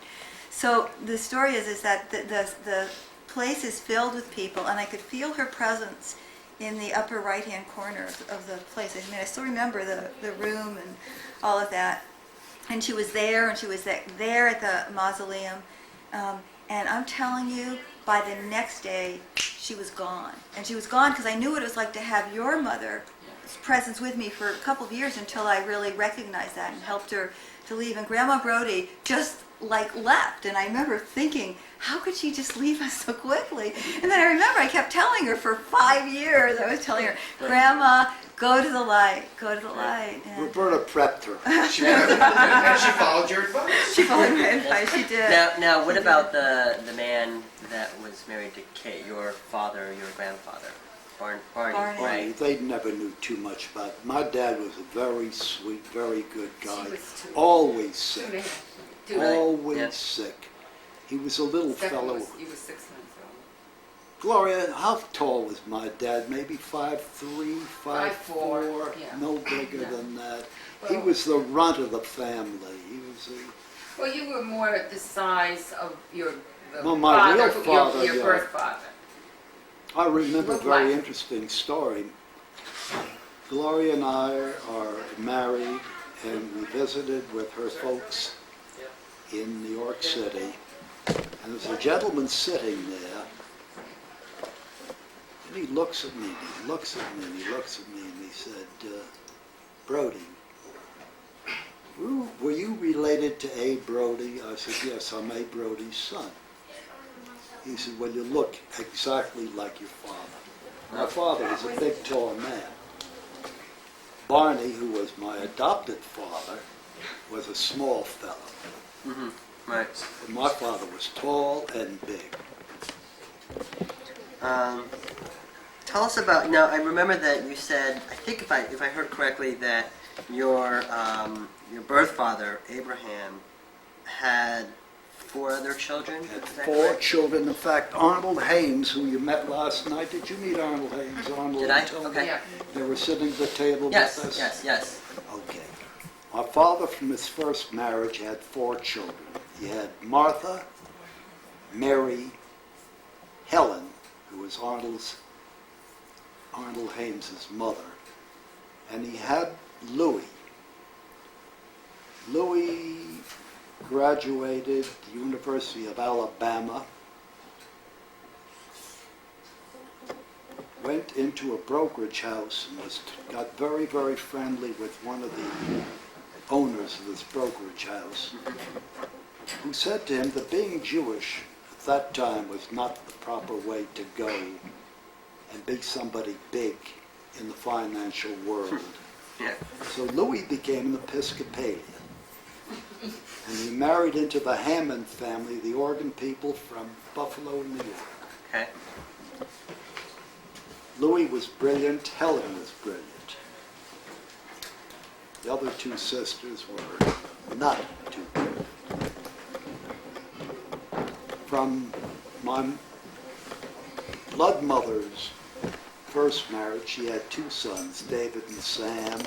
So the story is that the place is filled with people, and I could feel her presence in the upper right-hand corner of the place. I mean, I still remember the room and all of that. And she was there, and she was there at the mausoleum. And I'm telling you, by the next day, she was gone. And she was gone because I knew what it was like to have your mother's presence with me for a couple of years until I really recognized that and helped her to leave. And Grandma Brody just like left. And I remember thinking, how could she just leave us so quickly? And then I remember I kept telling her for 5 years, I was telling her, Grandma, go to the light, go to the light. And Roberta prepped her. And she followed your advice. she followed my advice, she did. Now, what about the man that was married to Kate, your father, your grandfather, Barney, Barney. right? They never knew too much about it. My dad was a very sweet, very good guy. She was too- Always sick. Too Really? Always Yeah. sick. He was a little Stephen fellow. he was 6 months old. Gloria, how tall was my dad? Maybe 5'3", 5'4", 5'4", yeah. no bigger Yeah. than that. He Well- was the runt of the family. He was a... Well, you were more the size of the Well, my real father, your yeah. birth father. I remember a Looked very like- interesting story. Gloria and I are married, and we visited with her folks in New York City. And there's a gentleman sitting there, and he looks at me, and he looks at me, and he looks at me, and he said, Brody, were you related to A. Brody? I said, yes, I'm A. Brody's son. He said, well, you look exactly like your father. My father was a big, tall man. Barney, who was my adopted father, was a small fellow. Mm-hmm. Right. And my father was tall and big. Tell us about. Now, I remember that you said. I think if I heard correctly, that your birth father Abraham had 4 other children. Had Is that 4 correct? children. In fact, Arnold Haynes, who you met last night, did you meet Arnold Haynes? Arnold Did I? and Tony? Okay. Yeah. They were sitting at the table Yes. with us? Yes. Okay. My father, from his first marriage, had 4 children. He had Martha, Mary, Helen, who was Arnold Haynes' mother, and he had Louis. Louis graduated the University of Alabama, went into a brokerage house and got very, very friendly with one of the owners of this brokerage house, who said to him that being Jewish at that time was not the proper way to go and be somebody big in the financial world. Yeah. So Louis became an Episcopalian. And he married into the Hammond family, the organ people from Buffalo, New York. Okay. Louis was brilliant, Helen was brilliant. The other 2 sisters were not too good. From my blood mother's first marriage, she had 2 sons, David and Sam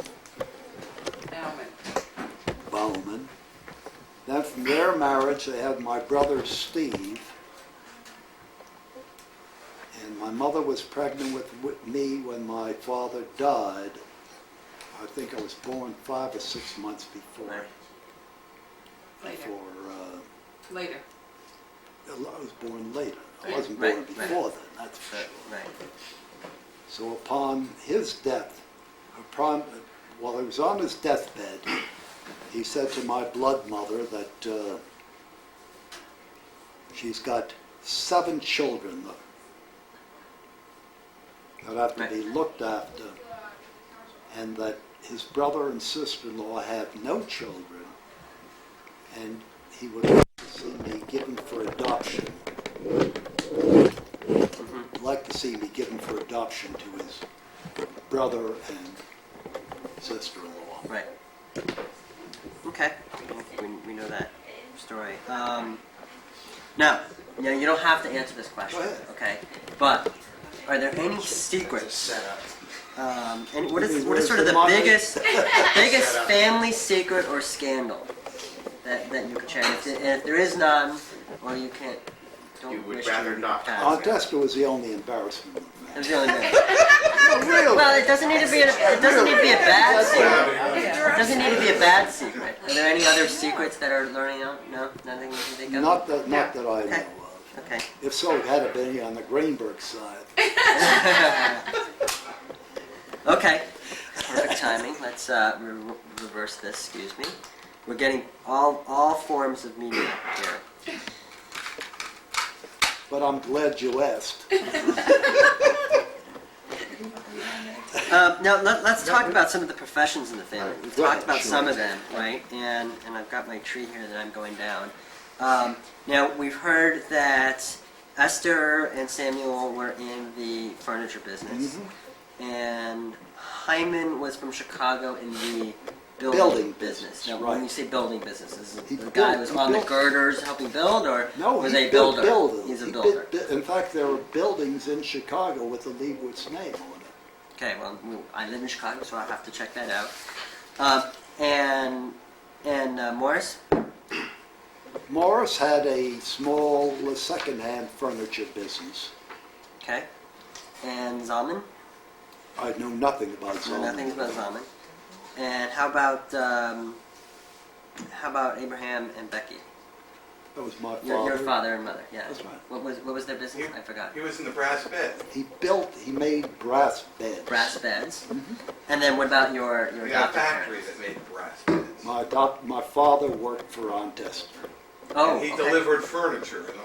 Bowman. Then from their marriage, they had my brother Steve. And my mother was pregnant with me when my father died. I think I was born 5 or 6 months before. Later. Later. I was born later. I wasn't born before then, that's for sure. Right. So upon his death, while he was on his deathbed, he said to my blood mother that she's got 7 children that have to be looked after, and that his brother and sister-in-law have no children, and he would like to see me given for adoption. Like to see me given for adoption to his brother and sister-in-law. Right. Okay. We know that story. Now, you don't have to answer this question. Go ahead. Okay. But are there any secrets? And what is sort of the biggest family secret or scandal that you could share? And if there is none, or you can't. You would rather not. Aunt Esther was the only embarrassment. It was the only thing. No, really? Well, it doesn't need to be a bad secret. It doesn't need to be a bad secret. Are there any other secrets that are learning out? No, nothing you can think of. Not that I know of. Okay. If so, it had to be on the Greenberg side. Okay. Perfect timing. Let's reverse this. Excuse me. We're getting all forms of media here. But I'm glad you asked. Now let's talk about some of the professions in the family. We've talked about sure. some of them, right? And I've got my tree here that I'm going down. Now we've heard that Esther and Samuel were in the furniture business, and Hyman was from Chicago in the building business. Now, when you say building business, is it the guy who was on the girders helping build, or was he a builder? He's a builder. In fact, there were buildings in Chicago with the Leibowitz name on it. Okay, well, I live in Chicago, so I'll have to check that out. And Morris? Morris had a small second-hand furniture business. Okay. And Zalman? I know nothing about Zalman. No, nothing about Zalman. And how about Abraham and Becky? That was my father. Your father and mother, yeah. That's right. What was their business? I forgot. He was in the brass bed. He made brass beds. Brass beds. And then what about your We got a adopted factory parents? that made brass beds. My father worked for Aunt Esther. Oh, And he delivered furniture and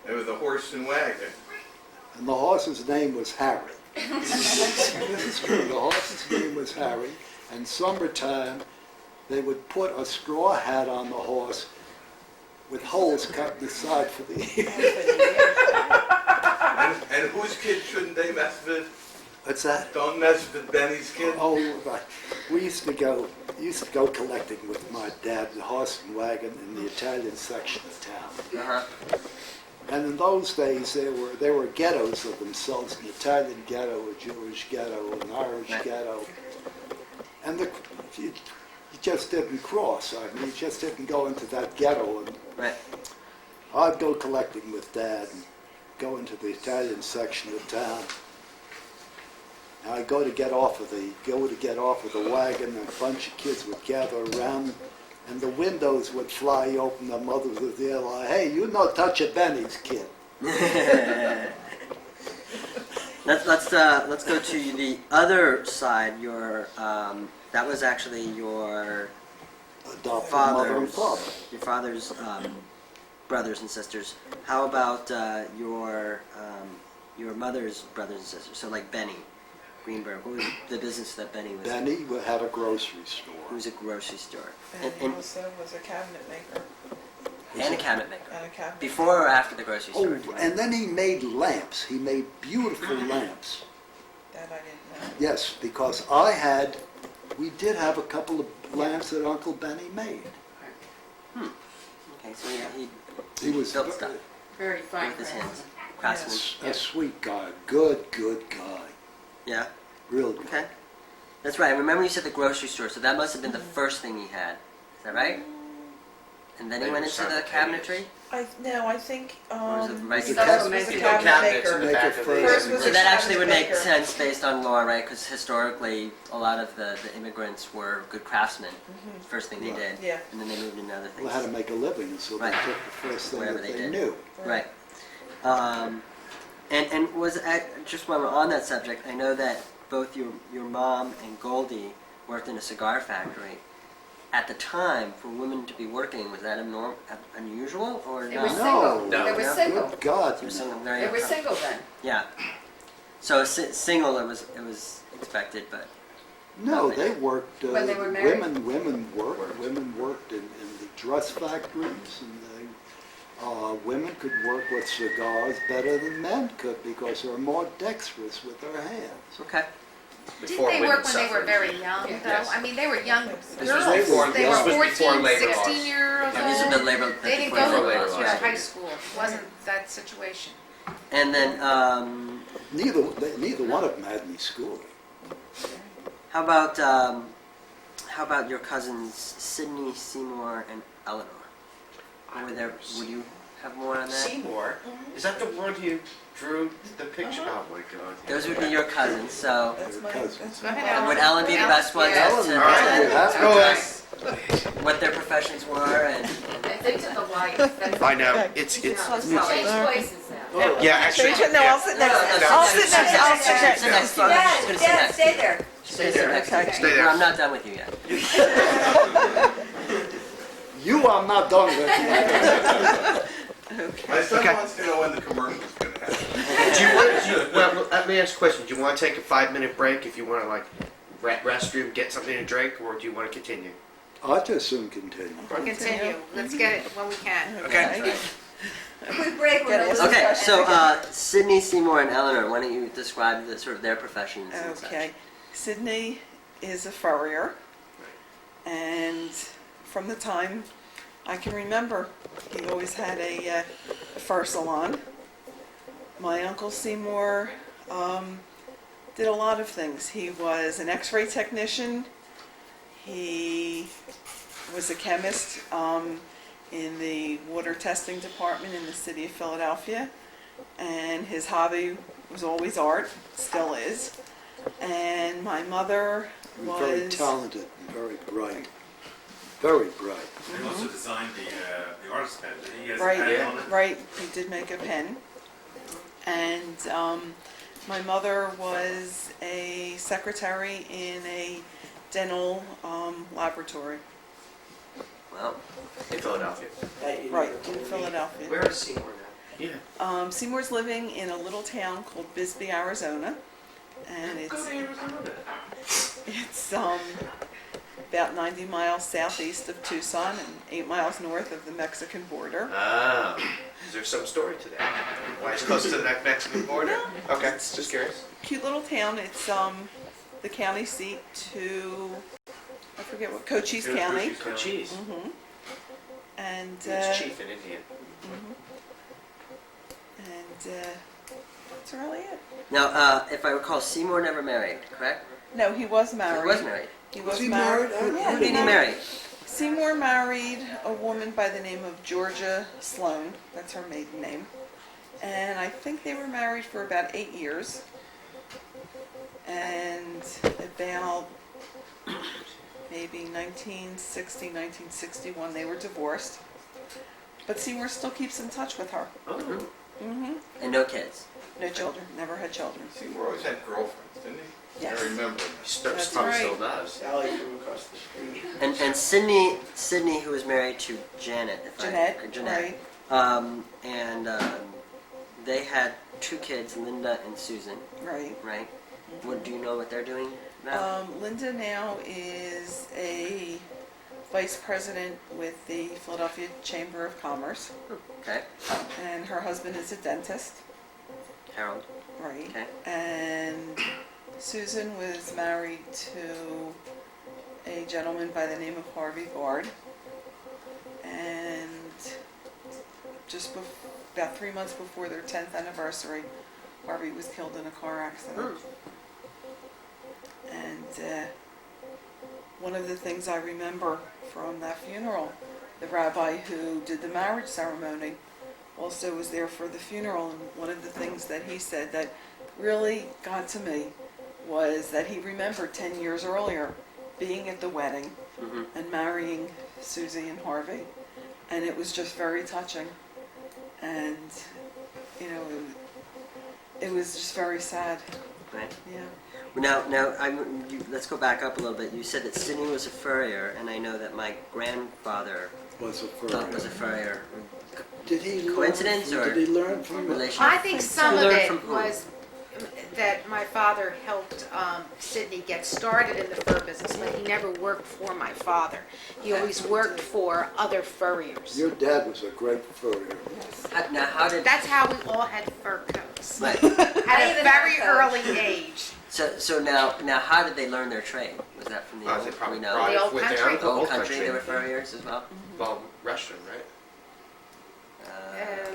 it was a horse and wagon. And the horse's name was Harry. This is true. The horse's name was Harry. And summertime, they would put a straw hat on the horse with holes cut in the side for the ear. And whose kid shouldn't they mess with? What's that? Don't mess with Benny's kid. Oh, right. We used to go collecting with my dad, the horse and wagon in the Italian section of town. Uh-huh. And in those days, there were ghettos of themselves: an Italian ghetto, a Jewish ghetto, an Irish ghetto, and you just didn't cross. I mean, you just didn't go into that ghetto. And I'd go collecting with Dad and go into the Italian section of town. And I'd go to get off of the wagon, and a bunch of kids would gather around, and the windows would fly open. The mothers would yell, "Hey, you no touch a Benny's kid." Let's go to the other side. That was actually your adopted mother and father. Your father's brothers and sisters. How about your mother's brothers and sisters? So like Benny Greenberg. What was the business that Benny was in? Benny had a grocery store. It was a grocery store. And also was a cabinet maker. And a cabinet maker. And a cabinet Before or after the grocery store? Oh, and then he made lamps. He made beautiful lamps. That I didn't know. Yes, because we did have a couple of lamps that Uncle Benny made. Okay, so he was built stuff very fine with his hands. craftsman. A sweet guy, good guy, Yeah. real good. Okay. That's right. I remember you said the grocery store, so that must have been the first thing he had. Is that right? And then he They went were into the simultaneous. cabinetry? I think, Or was it right he before? first was a You know, cabinet cabinets maker. in the Make back it of first. First the... was So a that actually would cabinet make maker. sense based on law, right? Because historically, a lot of the immigrants were good craftsmen. First thing they did. Yeah. And then they moved into other things. Well, how to make a living, so they Right. took the first thing Whatever that they they did. knew. Right. And was just while we're on that subject, I know that both your mom and Goldie worked in a cigar factory. At the time, for women to be working, was that unusual or They not? were single. No. They were No. single. Good God, They were no. single, very They were upfront. single then. Yeah. So single, it was expected, but No, they worked, When they were married? women worked in the dress factories, and women could work with cigars better than men could because they're more dexterous with their hands. okay. Didn't they work when they were very young, though? Yes. I mean, they were young This girls. was before, They this were was before 14, labor laws. 16-year-olds. Yeah, these are the labor. They didn't before go labor to laws. high school. It wasn't that situation. And then, Neither one of them had any schooling. how about your cousins Sydney, Seymour, and Eleanor? Were there? Would you have more on that? Seymour? Is that the one who drew the picture? Oh my God. Those would be your cousins. So, That's my, Cousins. that's Go my ahead, mom. would Ellen be the best one Yeah. to All right. Yeah. Go what their professions were and And they took a wife. That's- I know. It's Change places now. yeah. Actually, No, I'll sit next to No, I'll sit next sit I'll next sit to next you. Sit next to you. Dad, She's gonna sit Dad, next to stay you. there. She's gonna sit next to you. Stay there. I'm not done with you yet. You are not done with it. My son Okay. wants to know when the commercial's gonna happen. well, let me ask a question. Do you want to take a 5-minute break if you want to, like, restroom, get something to drink, or do you want to continue? I'll just soon continue. Continue. Let's get it when we can. Okay. Quick break, we're Get it. gonna Okay, so Sydney, Seymour, and Eleanor, why don't you describe sort of their professions? And such? Okay. Sydney is a furrier, and from the time I can remember, he always had a fur salon. My Uncle Seymour did a lot of things. He was an X-ray technician. He was a chemist in the water testing department in the city of Philadelphia, and his hobby was always art, still is. And my mother was Very talented and very bright. Very bright. He also designed the artist pen. He has a right, pen on it. right. He did make a pen, and my mother was a secretary in a dental laboratory. Well, In Philadelphia. Right, in Philadelphia. Where is Seymour now? Yeah. Seymour's living in a little town called Bisbee, Arizona, and Go it's to Arizona. it's about 90 miles southeast of Tucson and 8 miles north of the Mexican border. Oh. Is there some story to that? Why it's close to the Mexican border? Okay, just curious. Cute little town. It's the county seat to I forget what Cochise County. Cochise. Mhm. And It's chief in Indian. and that's really it. now, if I recall, Seymour never married, correct? No, he was married. He was married. He was he married. married? Yeah, Who did he marry? Seymour married a woman by the name of Georgia Sloan. That's her maiden name. And I think they were married for about 8 years. And about maybe 1960, 1961, they were divorced. But Seymour still keeps in touch with her. Oh. Hmm. And no kids. No children. Never had children. Seymour always had girlfriends, didn't he? Yes. I remember. That's Probably right. still does. Sally from across the street. And Sydney, who was married to Janet. Jeanette, right. And they had 2 kids, Linda and Susan, Right. right? What do you know what they're doing now? Linda now is a vice president with the Philadelphia Chamber of Commerce, Okay, and her husband is a dentist. Harold. Right. Okay. And Susan was married to a gentleman by the name of Harvey Bard. And just about 3 months before their 10th anniversary, Harvey was killed in a car accident. And one of the things I remember from that funeral, the rabbi who did the marriage ceremony also was there for the funeral, and one of the things that he said that really got to me was that he remembered 10 years earlier being at the wedding and marrying Susie and Harvey, and it was just very touching, and it was just very sad. Right. Yeah. Let's go back up a little bit. You said that Sidney was a furrier, and I know that my grandfather Was a furrier. Was a furrier. Did he Coincidence learn or did he learn from relation? I think some of Learn it from who? was that my father helped Sidney get started in the fur business, but he never worked for my father. He always worked for other furriers. Your dad was a great furrier. How did? That's how we all had fur coats. Right. At a very early age. So now, how did they learn their trade? Was that from the old? They probably we know? brought The it old with them, country? the The old old country. They were furriers as well. Well, Russian, right?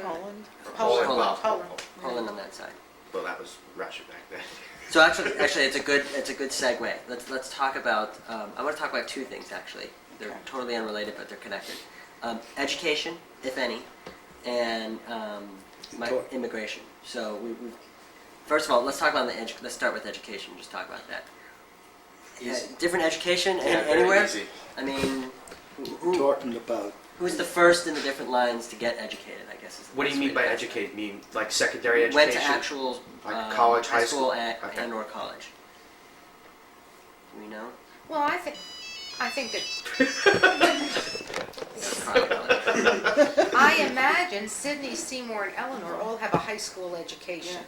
Poland. Poland. Well, Poland. Poland on that side. Well, that was Russian back then. So actually, it's a good segue. Let's talk about. I want to talk about two things actually. They're totally unrelated, but they're connected. Education, if any, and immigration. So first of all, let's talk about let's start with education. Just talk about that. Different education anywhere. Easy. I mean, Talking about who's the first in the different lines to get educated? I guess. Is the What do you best mean way by to educate? Mean like secondary education? Went to actual Like college, high school? and Okay. or college. Do we know? Well, I think that I imagine Sydney, Seymour, and Eleanor all have a high school education,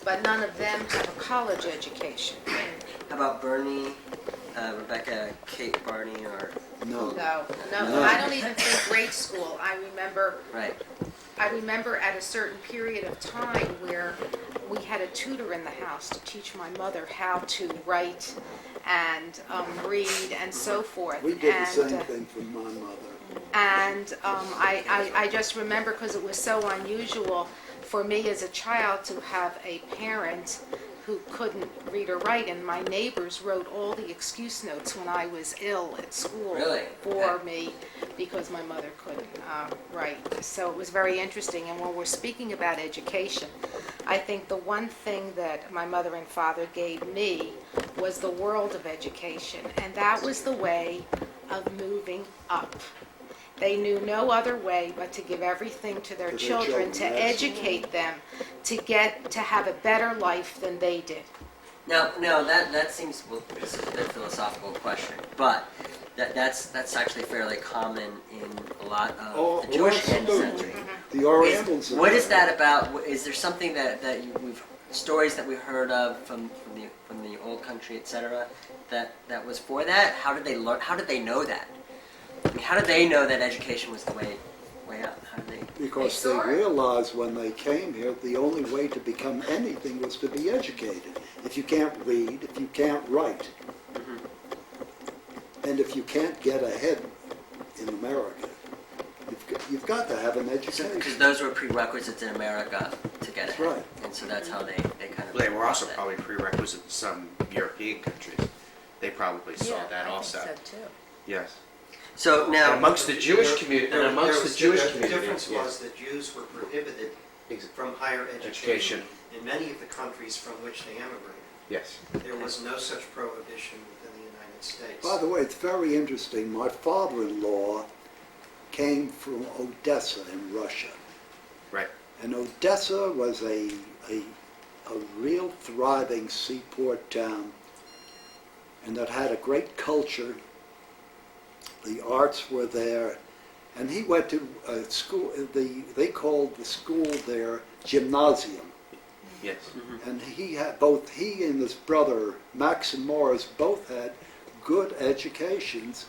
but none of them have a college education. How about Bernie, Rebecca, Kate, Barney, or no. No, I don't even think grade school. I right? remember at a certain period of time where we had a tutor in the house to teach my mother how to write and read and so forth. We did the And, same thing for my mother. And I just remember, because it was so unusual for me as a child to have a parent who couldn't read or write, and my neighbors wrote all the excuse notes when I was ill at school for me because my mother couldn't write. So it was very interesting. And when we're speaking about education, I think the one thing that my mother and father gave me was the world of education, and that was the way of moving up. They knew no other way but to give everything to their children, to educate them, to have a better life than they did. Now that seems, well, this is a bit philosophical question, but that's actually fairly common in a lot of the Jewish ancestry. The Orientals. What is that about? Is there something that we've stories that we heard of from the old country, etc., that was for that? How did they learn? How did they know that? I mean, how did they know that education was the way up? How did they? Because they realized when they came here, the only way to become anything was to be educated. If you can't read, if you can't write, and if you can't get ahead in America, you've got to have an education. Because those were prerequisites in America to get ahead. Right. And so that's how they kind of. They were also probably prerequisites in some European countries. They probably saw that also. I think so too. Yes. So now, And amongst the Jewish community, The difference was that Jews were prohibited from higher education in many of the countries from which they emigrated. Yes. There was no such prohibition within the United States. By the way, it's very interesting. My father-in-law came from Odessa in Russia. Right. And Odessa was a real thriving seaport town, and that had a great culture. The arts were there, and he went to a school. They called the school there gymnasium. Yes. And he and his brother Max and Morris both had good educations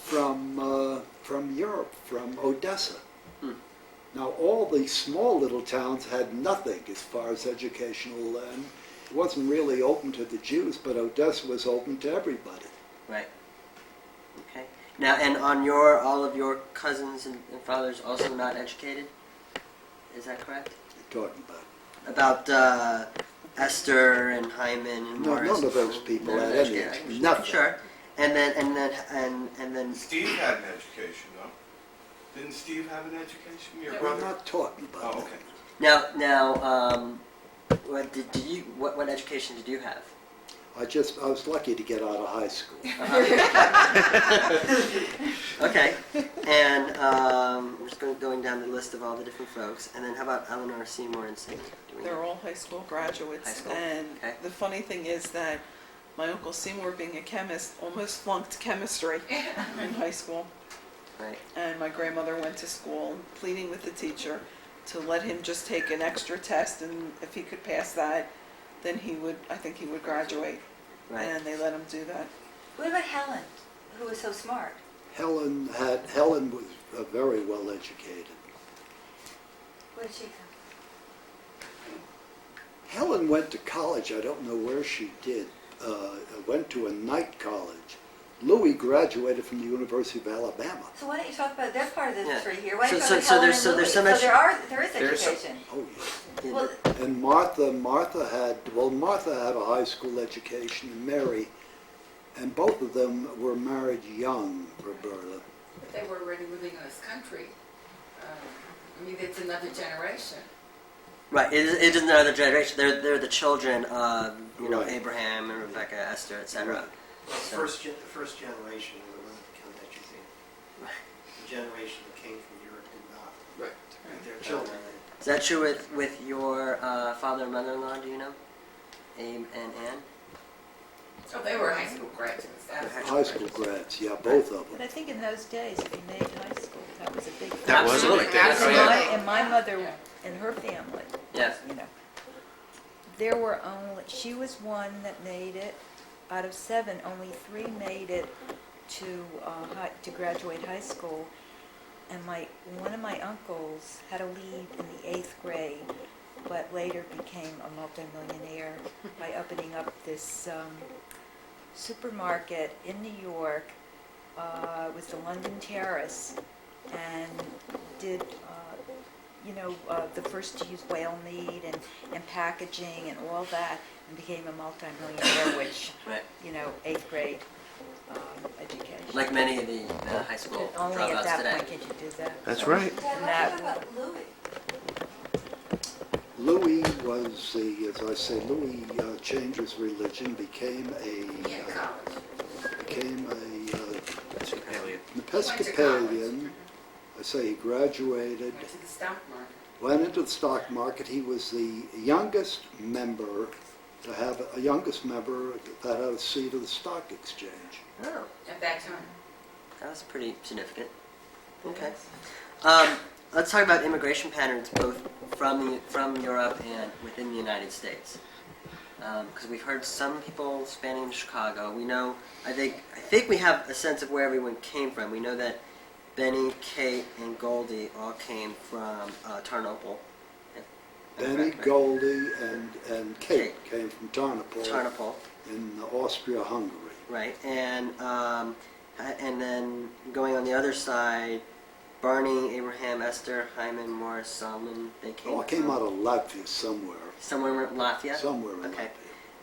from Europe, from Odessa. Now all these small little towns had nothing as far as educational, and it wasn't really open to the Jews, but Odessa was open to everybody. right. Okay. Now, and on all of your cousins and fathers also not educated? Is that correct? You're talking about. About Esther and Hyman and No, Morris. none of those people None had of any, education. nothing. Sure. And then Steve had an education, though. Didn't Steve have an education? Your We're brother? not talking about Oh, that. okay. now, what did you? What education did you have? I was lucky to get out of high school. Okay, and we're just going down the list of all the different folks. And then how about Eleanor, Seymour, and Cindy? They're all high school graduates. High school, And okay. the funny thing is that my Uncle Seymour, being a chemist, almost flunked chemistry in high school. Right. And my grandmother went to school pleading with the teacher to let him just take an extra test, and if he could pass that, then I think he would graduate. Right. And they let him do that. What about Helen, who was so smart? Helen was very well educated. Where did she come? Helen went to college. I don't know where she did. Went to a night college. Louis graduated from the University of Alabama. So why don't you talk about that part of the Yeah. history here? Why don't you So- talk so about there's- Helen and so there's Louis? so much- there is there's some- education. Oh, yeah. Well, And Martha had a high school education, and Mary, and both of them were married young, Roberta. But they were already living in this country. I mean, it's another generation. Right. It is another generation. They're the children of Right. Abraham and Rebecca, Esther, etc. Right. Well, the first generation of the ones that become educated. The generation that came from Europe did not. Right. Their children. Is that true with your father and mother-in-law? Do you know, Abe and Ann? Oh, they were high school graduates. High school grads, yeah, both of but them. I think in those days, if you made high school, that was a big thing. That was a big thing. And Oh, yeah. and my mother and her family, Yes. there were she was one that made it. Out of 7, only 3 made it to graduate high school. And one of my uncles had to leave in the 8th grade, but later became a multimillionaire by opening up this supermarket in New York. It was the London Terrace, and did the first to use whale meat and packaging and all that, and became a multimillionaire, which, Right. 8th grade education. Like many of the high school Only at dropouts that today. point can you do that. That's right. And that, Louis was as I say, Louis changed his religion, became an Episcopalian. I say he graduated, Went to the stock market. went into the stock market. He was the youngest member that had a seat of the stock exchange. Oh, At that time. that was pretty significant. Okay. Let's talk about immigration patterns, both from Europe and within the United States. Because we've heard some people spanning in Chicago. We know, I think we have a sense of where everyone came from. We know that Benny, Kate, and Goldie all came from Tarnople. Benny, Goldie, and Kate came from Tarnople. Tarnople. In Austria-Hungary. Right, and then going on the other side, Barney, Abraham, Esther, Hyman, Morris, Solomon, they came. Oh, I came from out of Latvia somewhere. somewhere in Latvia. Somewhere in Okay. Latvia.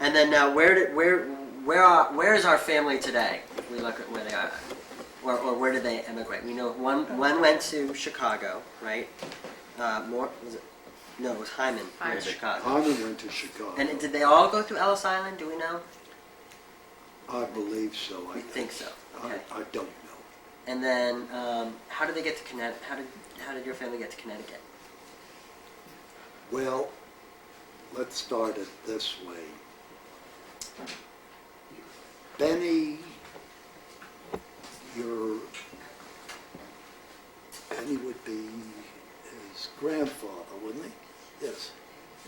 And then now, where is our family today? If we look at where they are, or where did they emigrate? We know one went to Chicago, right? More was it? No, it was Hyman went to Chicago. Hyman went to Chicago. And did they all go through Ellis Island? Do we know? I believe so. We think so. Okay. I don't know. And then, how did they get to Connecticut? How did your family get to Connecticut? Well, let's start it this way. Benny would be his grandfather, wouldn't he? Yes.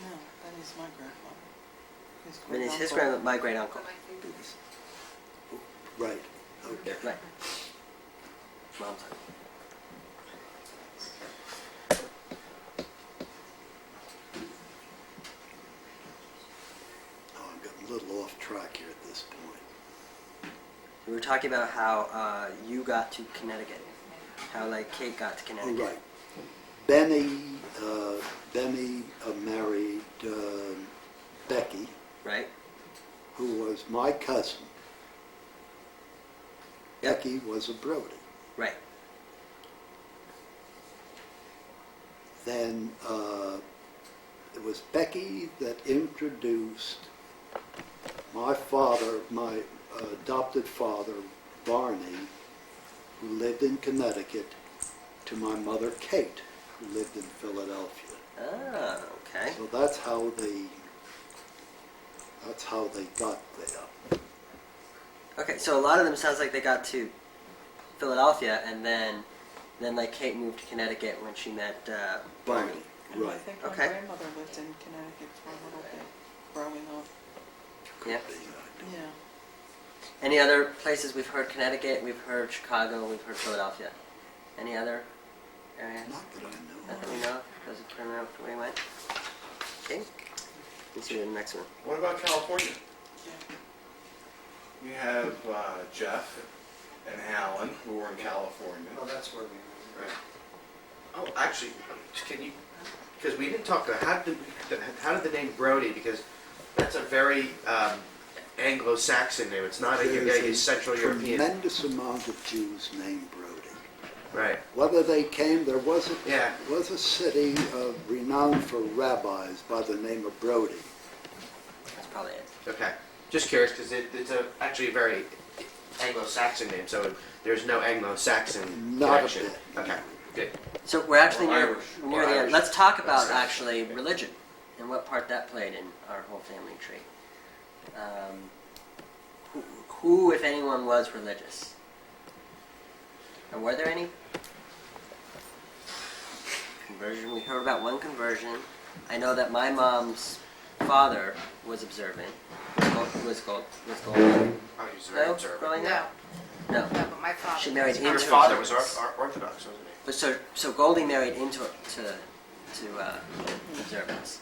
No, Benny's my grandfather. And it's his grandma, my great uncle. Right. Okay. Right. Mom's side. Oh, I'm getting a little off track here at this point. We were talking about how you got to Connecticut. How, like, Kate got to Oh, Connecticut. right. Benny Benny married Becky, Right. who was my cousin. Becky was a Brody. Right. Then it was Becky that introduced my father, my adopted father, Barney, who lived in Connecticut, to my mother, Kate, who lived in Philadelphia. Oh, okay. So that's how they got there. Okay, so a lot of them sounds like they got to Philadelphia, and then like Kate moved to Connecticut when she met Barney. And I Right. think my Okay. grandmother lived in Connecticut for a little bit growing up. Yeah. Yeah. Any other places we've heard Connecticut, we've heard Chicago, we've heard Philadelphia. Any other areas? Not that I know. Not that we know of? Doesn't turn out where we went? Okay. Let's do the next one. What about California? You have Jeff and Alan, who were in California. Well, that's where we were. Right. Oh, actually, can you? Because we didn't talk about how did the name Brody? Because that's a very Anglo-Saxon name. It's not a Central European. Tremendous amount of Jews named Brody. Right. Whether they came, there was Yeah. a city renowned for rabbis by the name of Brody. That's probably it. Okay. Just curious because it's actually a very Anglo-Saxon name, so there's no Anglo-Saxon Not a connection. bit. Okay. Good. So we're actually Or near, Irish. near Or the end. Irish. Let's talk about Or actually religion and what part that played in our whole family tree. Who, if anyone, was religious? And were there any? Conversion. We heard about one conversion. I know that my mom's father was observant. Was gold. Oh, he's very No, observant. growing No, up. No. no, but my father. She married into Her father was observance. Orthodox, wasn't he? But so Goldie married into observance.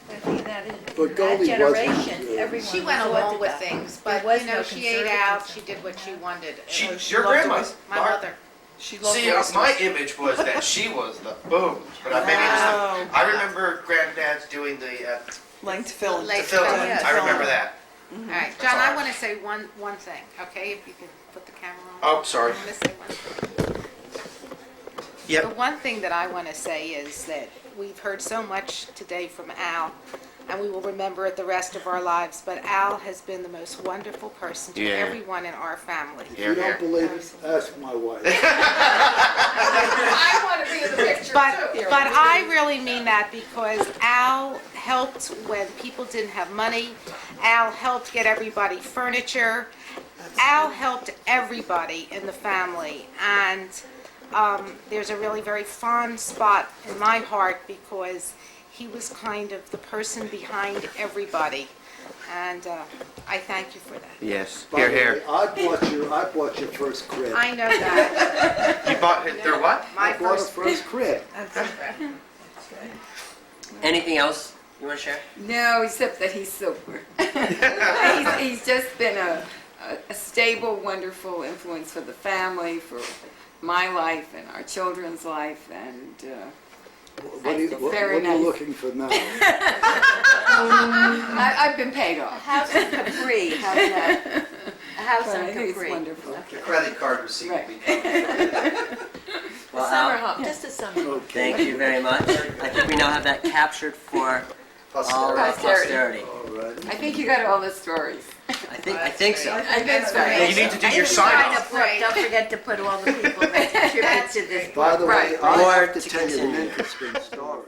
I think that in But that Goldie generation, wasn't, everyone She went was along with Orthodox. things, There but was you no know, she ate out, conservatism. she did what she wanted. She Your loved grandma. oysters. My mother. She loved See, oysters. my image was that she was the boom, but maybe it's Wow. I remember granddad's doing the Length filling. Length filling. filling. Yes. I remember that. All right, That's John, all I right. want to say one thing, okay? If you can put the camera on. Oh, sorry. I want to say one thing. Yep. The one thing that I want to say is that we've heard so much today from Al, and we will remember it the rest of our lives, but Al has been the most wonderful person to Yeah. everyone in our family. If you don't believe it, ask my wife. I want to be in the picture But too. I really mean that because Al helped when people didn't have money. Al helped get everybody furniture. Al helped everybody in the family. And there's a really very fond spot in my heart because he was kind of the person behind everybody. And I thank you for that. Yes. By the way, I bought your first crib. I know that. You bought their what? My I bought a first. first crib. Anything else you want to share? No, except that he's super. he's just been a stable, wonderful influence for the family, for my life and our children's life, and What are you Very nice. looking for now? I've been paid off. House in Capri, how's that? A house But I in think it's Capri. wonderful. The credit card receipt will be coming. Well, Summer Al, home, just a summer home. Okay. thank you very much. I think we now have that captured for all of posterity. All right. I think you got all the stories. I think so. I think so. You need to do your In the sign sign-up off. book, don't forget to put all the people that contribute to this By the way, Right. I Or have to to tell you an continue. interesting story.